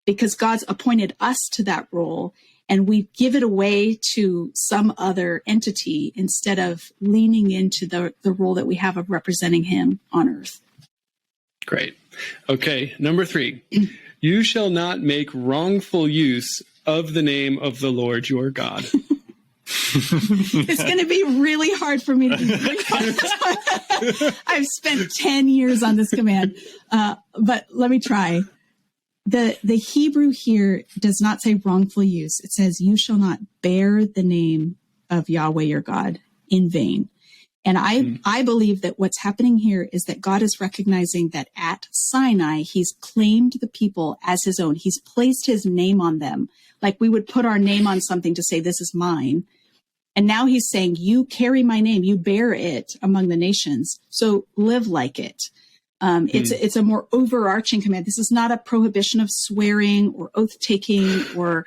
because God's appointed us to that role, and we give it away to some other entity instead of leaning into the role that we have of representing him on earth. Great. Okay, number 3, you shall not make wrongful use of the name of the Lord your God. It's going to be really hard for me to do. I've spent 10 years on this command, but let me try. The Hebrew here does not say wrongful use. It says, you shall not bear the name of Yahweh your God in vain. And I believe that what's happening here is that God is recognizing that at Sinai, he's claimed the people as his own. He's placed his name on them, like we would put our name on something to say, this is mine. And now he's saying, you carry my name, you bear it among the nations, so live like it. It's a more overarching command. This is not a prohibition of swearing or oath taking or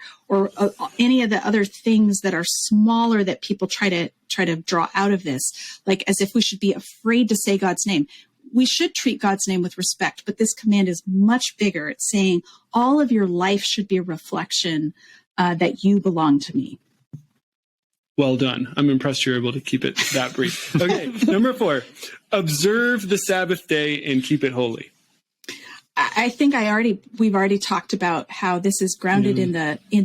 any of the other things that are smaller that people try to draw out of this, like as if we should be afraid to say God's name. We should treat God's name with respect, but this command is much bigger. It's saying all of your life should be a reflection that you belong to me. Well done. I'm impressed you're able to keep it that brief. Okay, number 4, observe the Sabbath day and keep it holy. I think we've already talked about how this is grounded in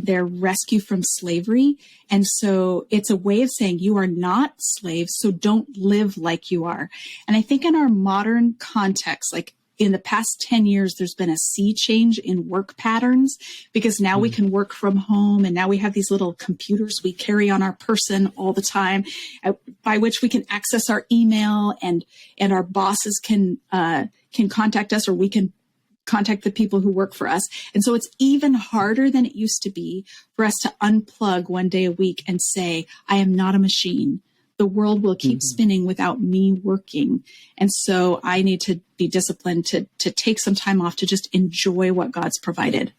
their rescue from slavery. And so it's a way of saying you are not slaves, so don't live like you are. And I think in our modern context, like in the past 10 years, there's been a sea change in work patterns, because now we can work from home, and now we have these little computers we carry on our person all the time, by which we can access our email, and our bosses can contact us, or we can contact the people who work for us. And so it's even harder than it used to be for us to unplug one day a week and say, I am not a machine. The world will keep spinning without me working. And so I need to be disciplined to take some time off to just enjoy what God's provided.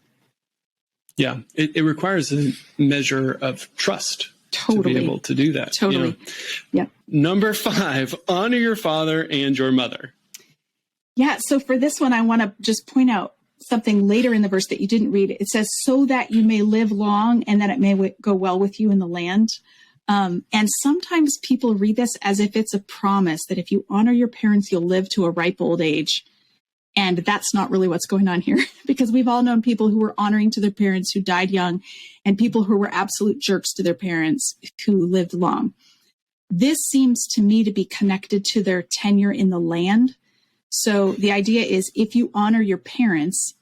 Yeah, it requires a measure of trust to be able to do that. Totally. Yeah. Number 5, honor your father and your mother. Yeah, so for this one, I want to just point out something later in the verse that you didn't read. It says, so that you may live long and that it may go well with you in the land. And sometimes people read this as if it's a promise that if you honor your parents, you'll live to a ripe old age. And that's not really what's going on here, because we've all known people who were honoring to their parents who died young, and people who were absolute jerks to their parents who lived long. This seems to me to be connected to their tenure in the land. So the idea is, if you honor your parents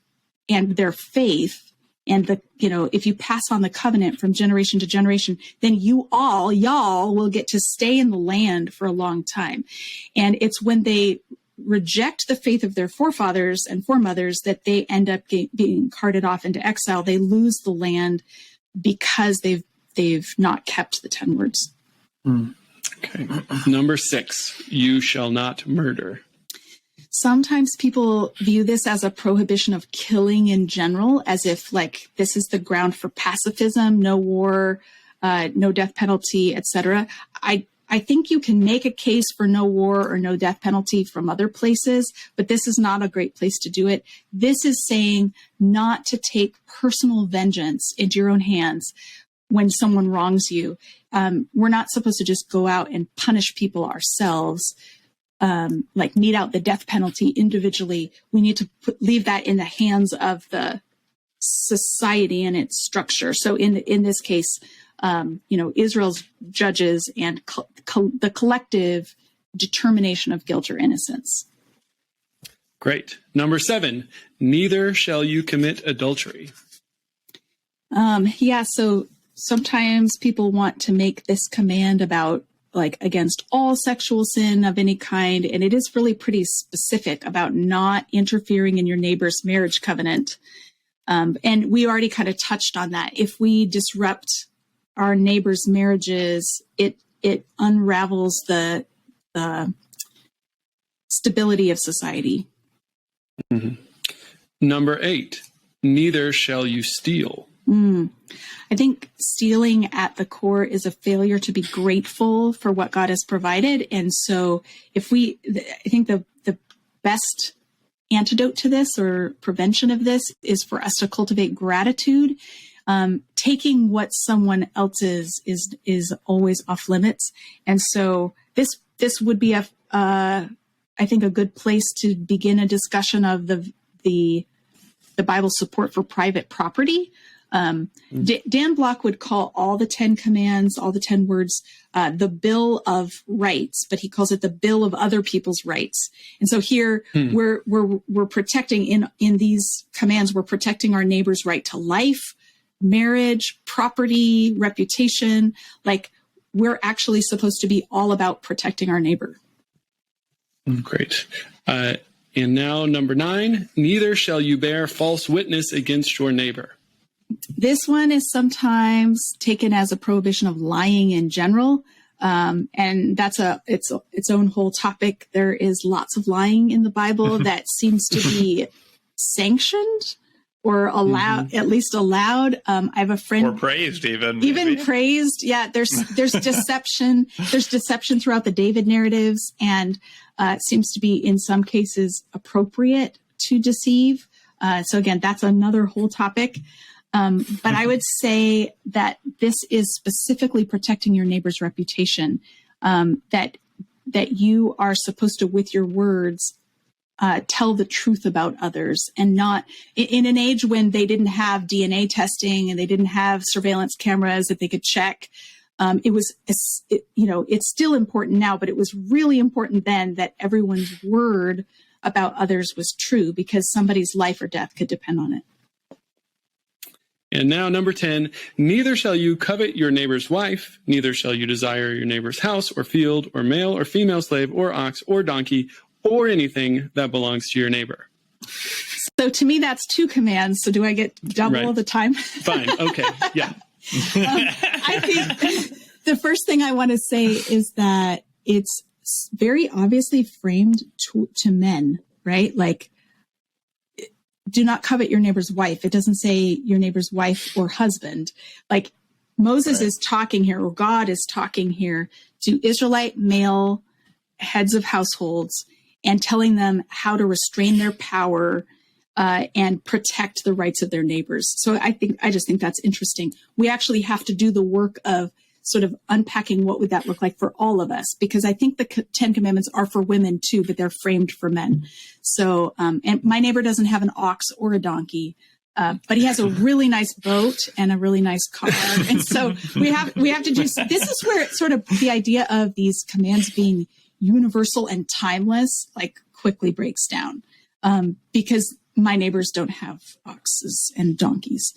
and their faith, and if you pass on the covenant from generation to generation, then y'all will get to stay in the land for a long time. And it's when they reject the faith of their forefathers and foremothers, that they end up being carted off into exile. They lose the land because they've not kept the 10 words. Okay. Number 6, you shall not murder. Sometimes people view this as a prohibition of killing in general, as if like this is the ground for pacifism, no war, no death penalty, etc. I think you can make a case for no war or no death penalty from other places, but this is not a great place to do it. This is saying not to take personal vengeance into your own hands when someone wrongs you. We're not supposed to just go out and punish people ourselves, like mete out the death penalty individually. We need to leave that in the hands of the society and its structure. So in this case, Israel's judges and the collective determination of guilt or innocence. Great. Number 7, neither shall you commit adultery. So sometimes people want to make this command about like against all sexual sin of any kind. And it is really pretty specific about not interfering in your neighbor's marriage covenant. And we already kind of touched on that. If we disrupt our neighbors' marriages, it unravels the stability of society. Mm-hmm. Number 8, neither shall you steal. I think stealing at the core is a failure to be grateful for what God has provided. And so I think the best antidote to this or prevention of this is for us to cultivate gratitude. Taking what someone else's is always off limits. And so this would be I think a good place to begin a discussion of the Bible's support for private property. Dan Block would call all the 10 commands, all the 10 words, the Bill of Rights, but he calls it the Bill of Other People's Rights. And so here we're protecting in these commands, we're protecting our neighbor's right to life, marriage, property, reputation. Like we're actually supposed to be all about protecting our neighbor. Great. And now number 9, neither shall you bear false witness against your neighbor. This one is sometimes taken as a prohibition of lying in general. And that's its own whole topic. There is lots of lying in the Bible that seems to be sanctioned or allowed, at least allowed. I have a friend. Or praised even. Even praised. Yeah, there's deception. There's deception throughout the David narratives. And it seems to be in some cases appropriate to deceive. So again, that's another whole topic. But I would say that this is specifically protecting your neighbor's reputation, that you are supposed to, with your words, tell the truth about others, and not in an age when they didn't have DNA testing and they didn't have surveillance cameras that they could check. It's still important now, but it was really important then that everyone's word about others was true, because somebody's life or death could depend on it. And now number 10, neither shall you covet your neighbor's wife, neither shall you desire your neighbor's house or field or male or female slave or ox or donkey or anything that belongs to your neighbor. So to me, that's 2 commands. So do I get double the time? Fine. Okay. Yeah. I think the first thing I want to say is that it's very obviously framed to men, right? Like, do not covet your neighbor's wife. It doesn't say your neighbor's wife or husband. Like Moses is talking here, or God is talking here to Israelite male heads of households and telling them how to restrain their power and protect the rights of their neighbors. So I just think that's interesting. We actually have to do the work of sort of unpacking what would that look like for all of us, because I think the 10 commandments are for women too, but they're framed for men. So, and my neighbor doesn't have an ox or a donkey, but he has a really nice boat and a really nice car. And so we have to do, this is where it's sort of the idea of these commands being universal and timeless, like quickly breaks down, because my neighbors don't have oxes and donkeys.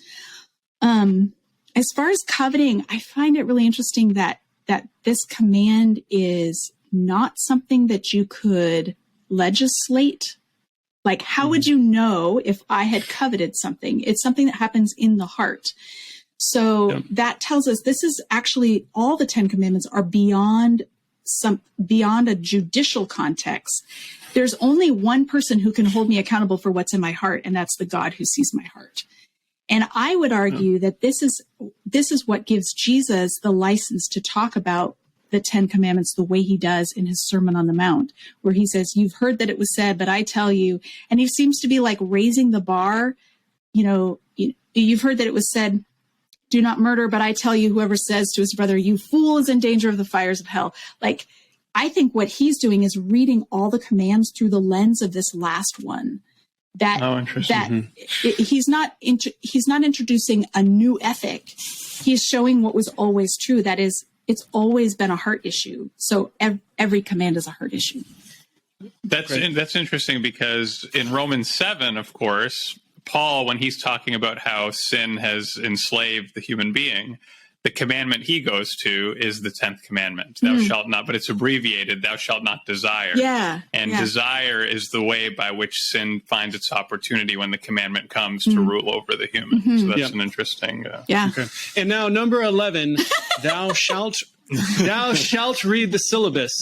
As far as coveting, I find it really interesting that this command is not something that you could legislate. Like, how would you know if I had coveted something? It's something that happens in the heart. So that tells us this is actually all the 10 commandments are beyond a judicial context. There's only one person who can hold me accountable for what's in my heart, and that's the God who sees my heart. And I would argue that this is what gives Jesus the license to talk about the 10 commandments the way he does in his Sermon on the Mount, where he says, you've heard that it was said, but I tell you, and he seems to be like raising the bar. You've heard that it was said, do not murder, but I tell you, whoever says to his brother, you fool, is in danger of the fires of hell. Like, I think what he's doing is reading all the commands through the lens of this last one. He's not introducing a new ethic. He's showing what was always true. That is, it's always been a heart issue. So every command is a heart issue. That's interesting, because in Romans 7, of course, Paul, when he's talking about how sin has enslaved the human being, the commandment he goes to is the 10th commandment. Thou shalt not, but it's abbreviated, thou shalt not desire. Desire is the way by which sin finds its opportunity when the commandment comes to rule over the human. So that's an interesting... Okay. And now number 11, thou shalt read the syllabus.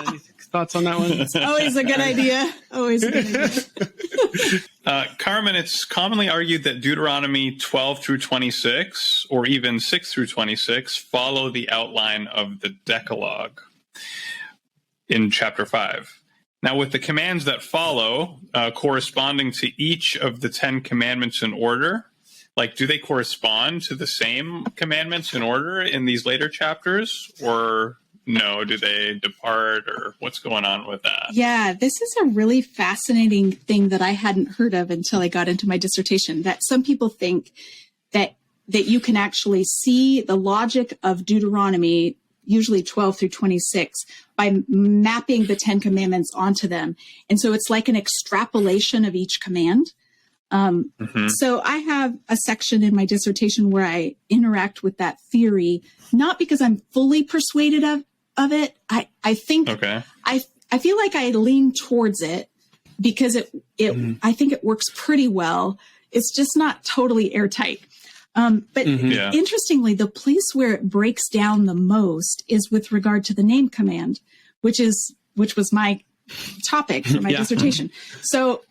Any thoughts on that one? It's always a good idea. Always a good idea. Carmen, it's commonly argued that Deuteronomy 12 through 26, or even 6 through 26, follow the outline of the Decalogue in chapter 5. Now, with the commands that follow corresponding to each of the 10 commandments in order, like, do they correspond to the same commandments in order in these later chapters, or no, do they depart, or what's going on with that? Yeah, this is a really fascinating thing that I hadn't heard of until I got into my dissertation, that some people think that you can actually see the logic of Deuteronomy, usually 12 through 26, by mapping the 10 commandments onto them. And so it's like an extrapolation of each command. So I have a section in my dissertation where I interact with that theory, not because I'm fully persuaded of it. I think I feel like I lean towards it because I think it works pretty well. It's just not totally airtight. But interestingly, the place where it breaks down the most is with regard to the name command, which was my topic for my dissertation. So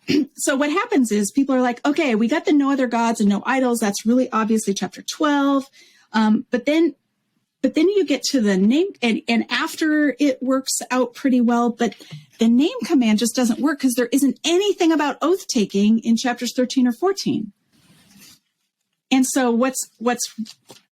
what happens is people are like, okay, we got the no other gods and no idols. That's really obviously chapter 12. But then you get to the name, and after it works out pretty well, but the name command just doesn't work because there isn't anything about oath taking in chapters 13 or 14. And so what's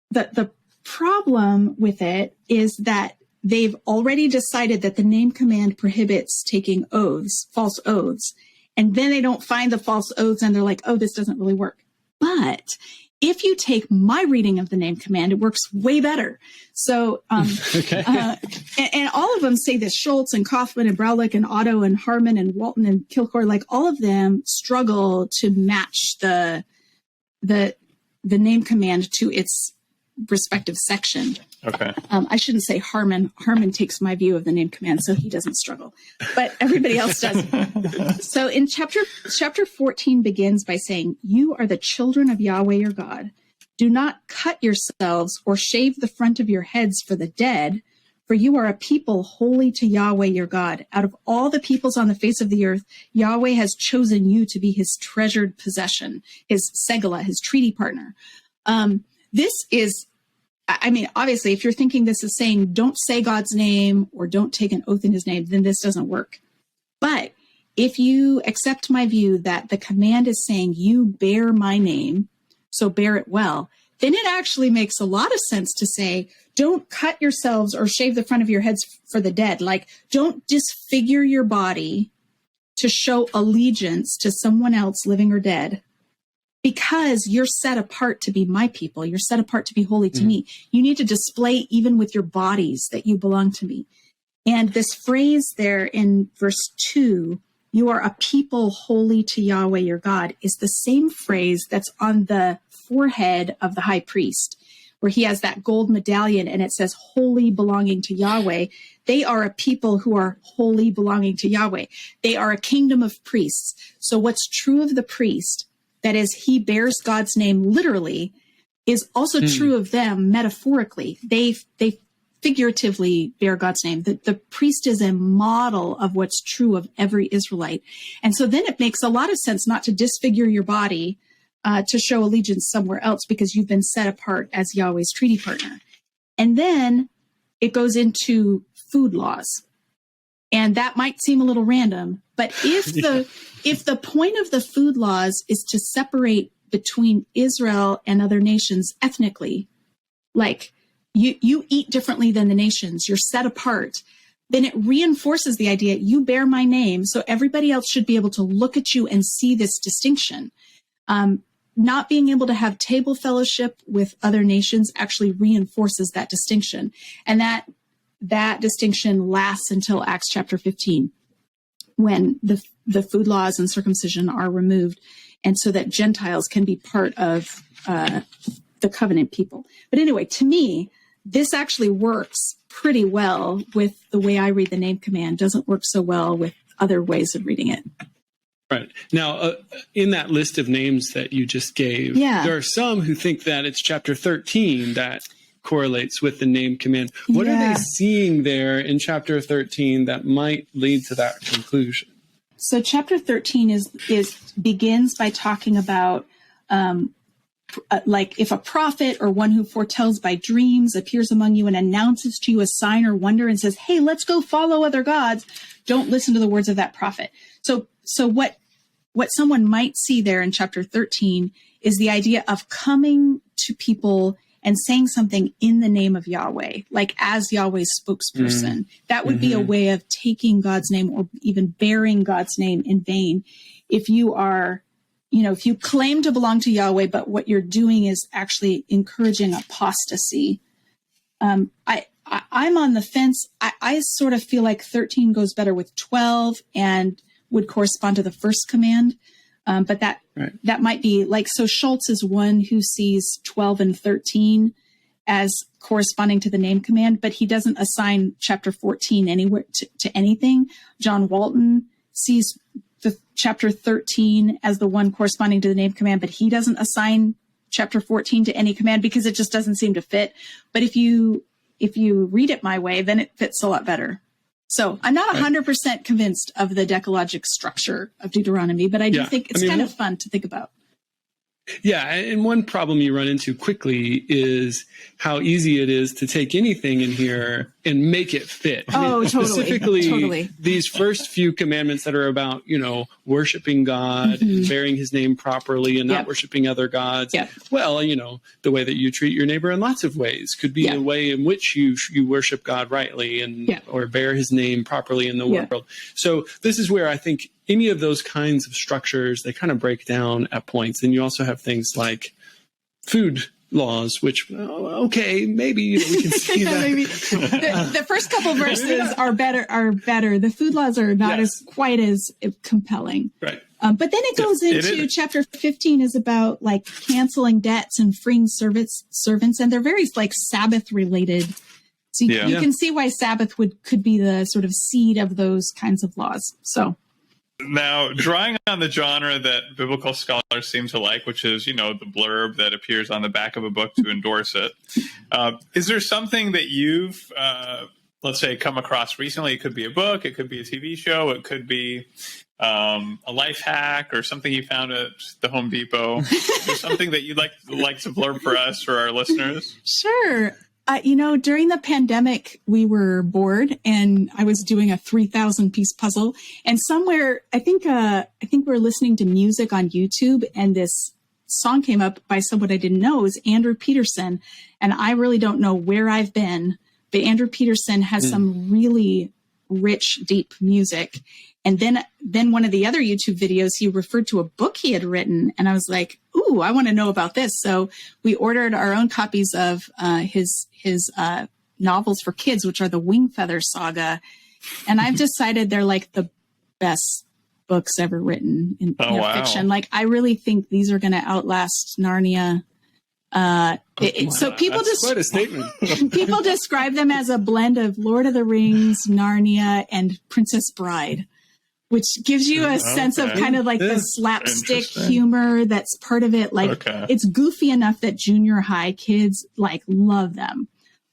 the problem with it is that they've already decided that the name command prohibits taking oaths, false oaths, and then they don't find the false oaths and they're like, oh, this doesn't really work. But if you take my reading of the name command, it works way better. So, and all of them say this: Schultz and Kaufman and Braulich and Otto and Harmon and Walton and Kilcore, like all of them struggle to match the name command to its respective section. I shouldn't say Harmon. Harmon takes my view of the name command, so he doesn't struggle, but everybody else does. So in chapter 14 begins by saying, you are the children of Yahweh your God. Do not cut yourselves or shave the front of your heads for the dead, for you are a people holy to Yahweh your God. Out of all the peoples on the face of the earth, Yahweh has chosen you to be his treasured possession, his segula, his treaty partner. This is, I mean, obviously, if you're thinking this is saying don't say God's name or don't take an oath in his name, then this doesn't work. But if you accept my view that the command is saying you bear my name, so bear it well, then it actually makes a lot of sense to say don't cut yourselves or shave the front of your heads for the dead. Like, don't disfigure your body to show allegiance to someone else, living or dead. Because you're set apart to be my people. You're set apart to be holy to me. You need to display even with your bodies that you belong to me. And this phrase there in verse 2, you are a people holy to Yahweh your God, is the same phrase that's on the forehead of the high priest, where he has that gold medallion and it says holy belonging to Yahweh. They are a people who are holy belonging to Yahweh. They are a kingdom of priests. So what's true of the priest, that is, he bears God's name literally, is also true of them metaphorically. They figuratively bear God's name. The priest is a model of what's true of every Israelite. And so then it makes a lot of sense not to disfigure your body to show allegiance somewhere else because you've been set apart as Yahweh's treaty partner. And then it goes into food laws. And that might seem a little random, but if the point of the food laws is to separate between Israel and other nations ethnically, like you eat differently than the nations, you're set apart, then it reinforces the idea you bear my name, so everybody else should be able to look at you and see this distinction. Not being able to have table fellowship with other nations actually reinforces that distinction. And that distinction lasts until Acts chapter 15, when the food laws and circumcision are removed, and so that Gentiles can be part of the covenant people. But anyway, to me, this actually works pretty well with the way I read the name command. Doesn't work so well with other ways of reading it. Right. Now, in that list of names that you just gave, there are some who think that it's chapter 13 that correlates with the name command. What are they seeing there in chapter 13 that might lead to that conclusion? So chapter 13 begins by talking about like if a prophet or one who foretells by dreams appears among you and announces to you a sign or wonder and says, hey, let's go follow other gods, don't listen to the words of that prophet. So what someone might see there in chapter 13 is the idea of coming to people and saying something in the name of Yahweh, like as Yahweh's spokesperson. That would be a way of taking God's name or even bearing God's name in vain. If you are, if you claim to belong to Yahweh, but what you're doing is actually encouraging apostasy. I'm on the fence. I sort of feel like 13 goes better with 12 and would correspond to the first command. But that might be like, so Schultz is one who sees 12 and 13 as corresponding to the name command, but he doesn't assign chapter 14 anywhere to anything. John Walton sees the chapter 13 as the one corresponding to the name command, but he doesn't assign chapter 14 to any command because it just doesn't seem to fit. But if you read it my way, then it fits a lot better. So I'm not 100% convinced of the decalogic structure of Deuteronomy, but I do think it's kind of fun to think about. Yeah, and one problem you run into quickly is how easy it is to take anything in here and make it fit. Totally. Specifically, these first few commandments that are about, worshiping God, and bearing his name properly and not worshiping other gods. Well, the way that you treat your neighbor in lots of ways could be the way in which you worship God rightly and or bear his name properly in the world. So this is where I think any of those kinds of structures, they kind of break down at points. And you also have things like food laws, which, maybe we can see that. Maybe. The first couple verses are better. The food laws are not quite as compelling. Right. But then it goes into chapter 15 is about like canceling debts and freeing servants, and they're very like Sabbath related. So you can see why Sabbath could be the sort of seed of those kinds of laws. So. Now, drawing on the genre that biblical scholars seem to like, which is, the blurb that appears on the back of a book to endorse it, is there something that you've, let's say, come across recently? It could be a book, it could be a TV show, it could be a life hack or something you found at the Home Depot. Is there something that you'd like to blurb for us, for our listeners? Sure. During the pandemic, we were bored and I was doing a 3,000 piece puzzle, and somewhere, I think we're listening to music on YouTube, and this song came up by someone I didn't know. It was Andrew Peterson. And I really don't know where I've been, but Andrew Peterson has some really rich, deep music. And then one of the other YouTube videos, he referred to a book he had written. And I was like, ooh, I want to know about this. So we ordered our own copies of his novels for kids, which are the Wingfeather Saga. And I've decided they're like the best books ever written in fiction. Like, I really think these are going to outlast Narnia. So people That's quite a statement. people describe them as a blend of Lord of the Rings, Narnia, and Princess Bride, which gives you a sense of kind of like the slapstick humor that's part of it. Like it's goofy enough that junior high kids like love them.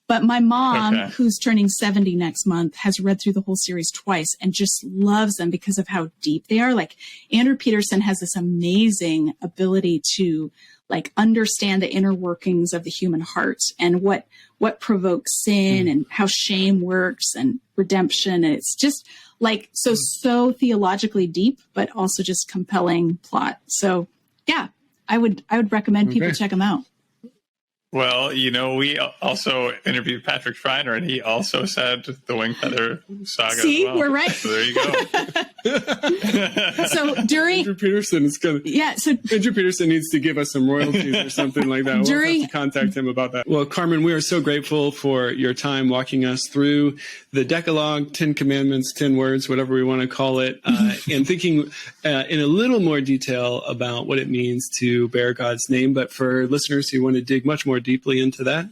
But my mom, who's turning 70 next month, has read through the whole series twice and just loves them because of how deep they are. Like Andrew Peterson has this amazing ability to like understand the inner workings of the human heart and what provokes sin and how shame works and redemption. And it's just like so theologically deep, but also just compelling plot. So yeah, I would recommend people check them out. Well, you know, we also interviewed Patrick Schreiner, and he also said the Wingfeather Saga. See, as well. we're right. So there you go. So during Andrew Peterson is going to. So Andrew Peterson needs to give us some royalties or something like that. We'll have to contact him about that. Well, Carmen, we are so grateful for your time walking us through the Decalogue, 10 Commandments, 10 words, whatever we want to call it, and thinking in a little more detail about what it means to bear God's name. But for listeners who want to dig much more deeply into that,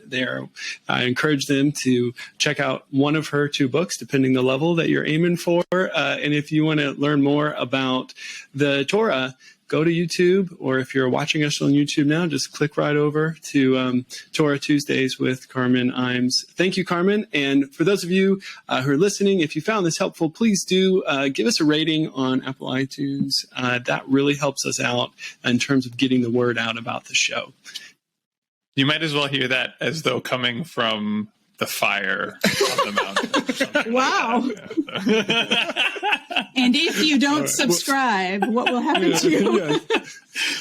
I encourage them to check out one of her 2 books, depending the level that you're aiming for. And if you want to learn more about the Torah, go to YouTube, or if you're watching us on YouTube now, just click right over to Torah Tuesdays with Carmen Imes. Thank you, Carmen. And for those of you who are listening, if you found this helpful, please do give us a rating on Apple iTunes. That really helps us out in terms of getting the word out about the show. You might as well hear that as though coming from the fire on the mountain. Wow. And if you don't subscribe, what will happen to you?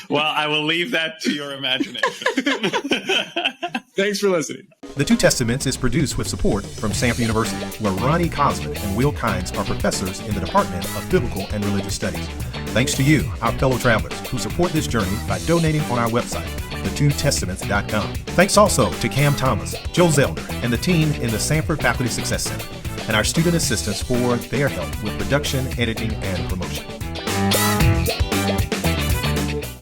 Well, I will leave that to your imagination. Thanks for listening. The Two Testaments is produced with support from Samford University, where Ronnie Cosman and Will Kynes are professors in the Department of Biblical and Religious Studies. Thanks to you, our fellow travelers, who support this journey by donating on our website, thetwotestaments.com. Thanks also to Cam Thomas, Joe Zelder, and the team in the Samford Faculty Success Center, and our student assistants for their help with production, editing, and promotion.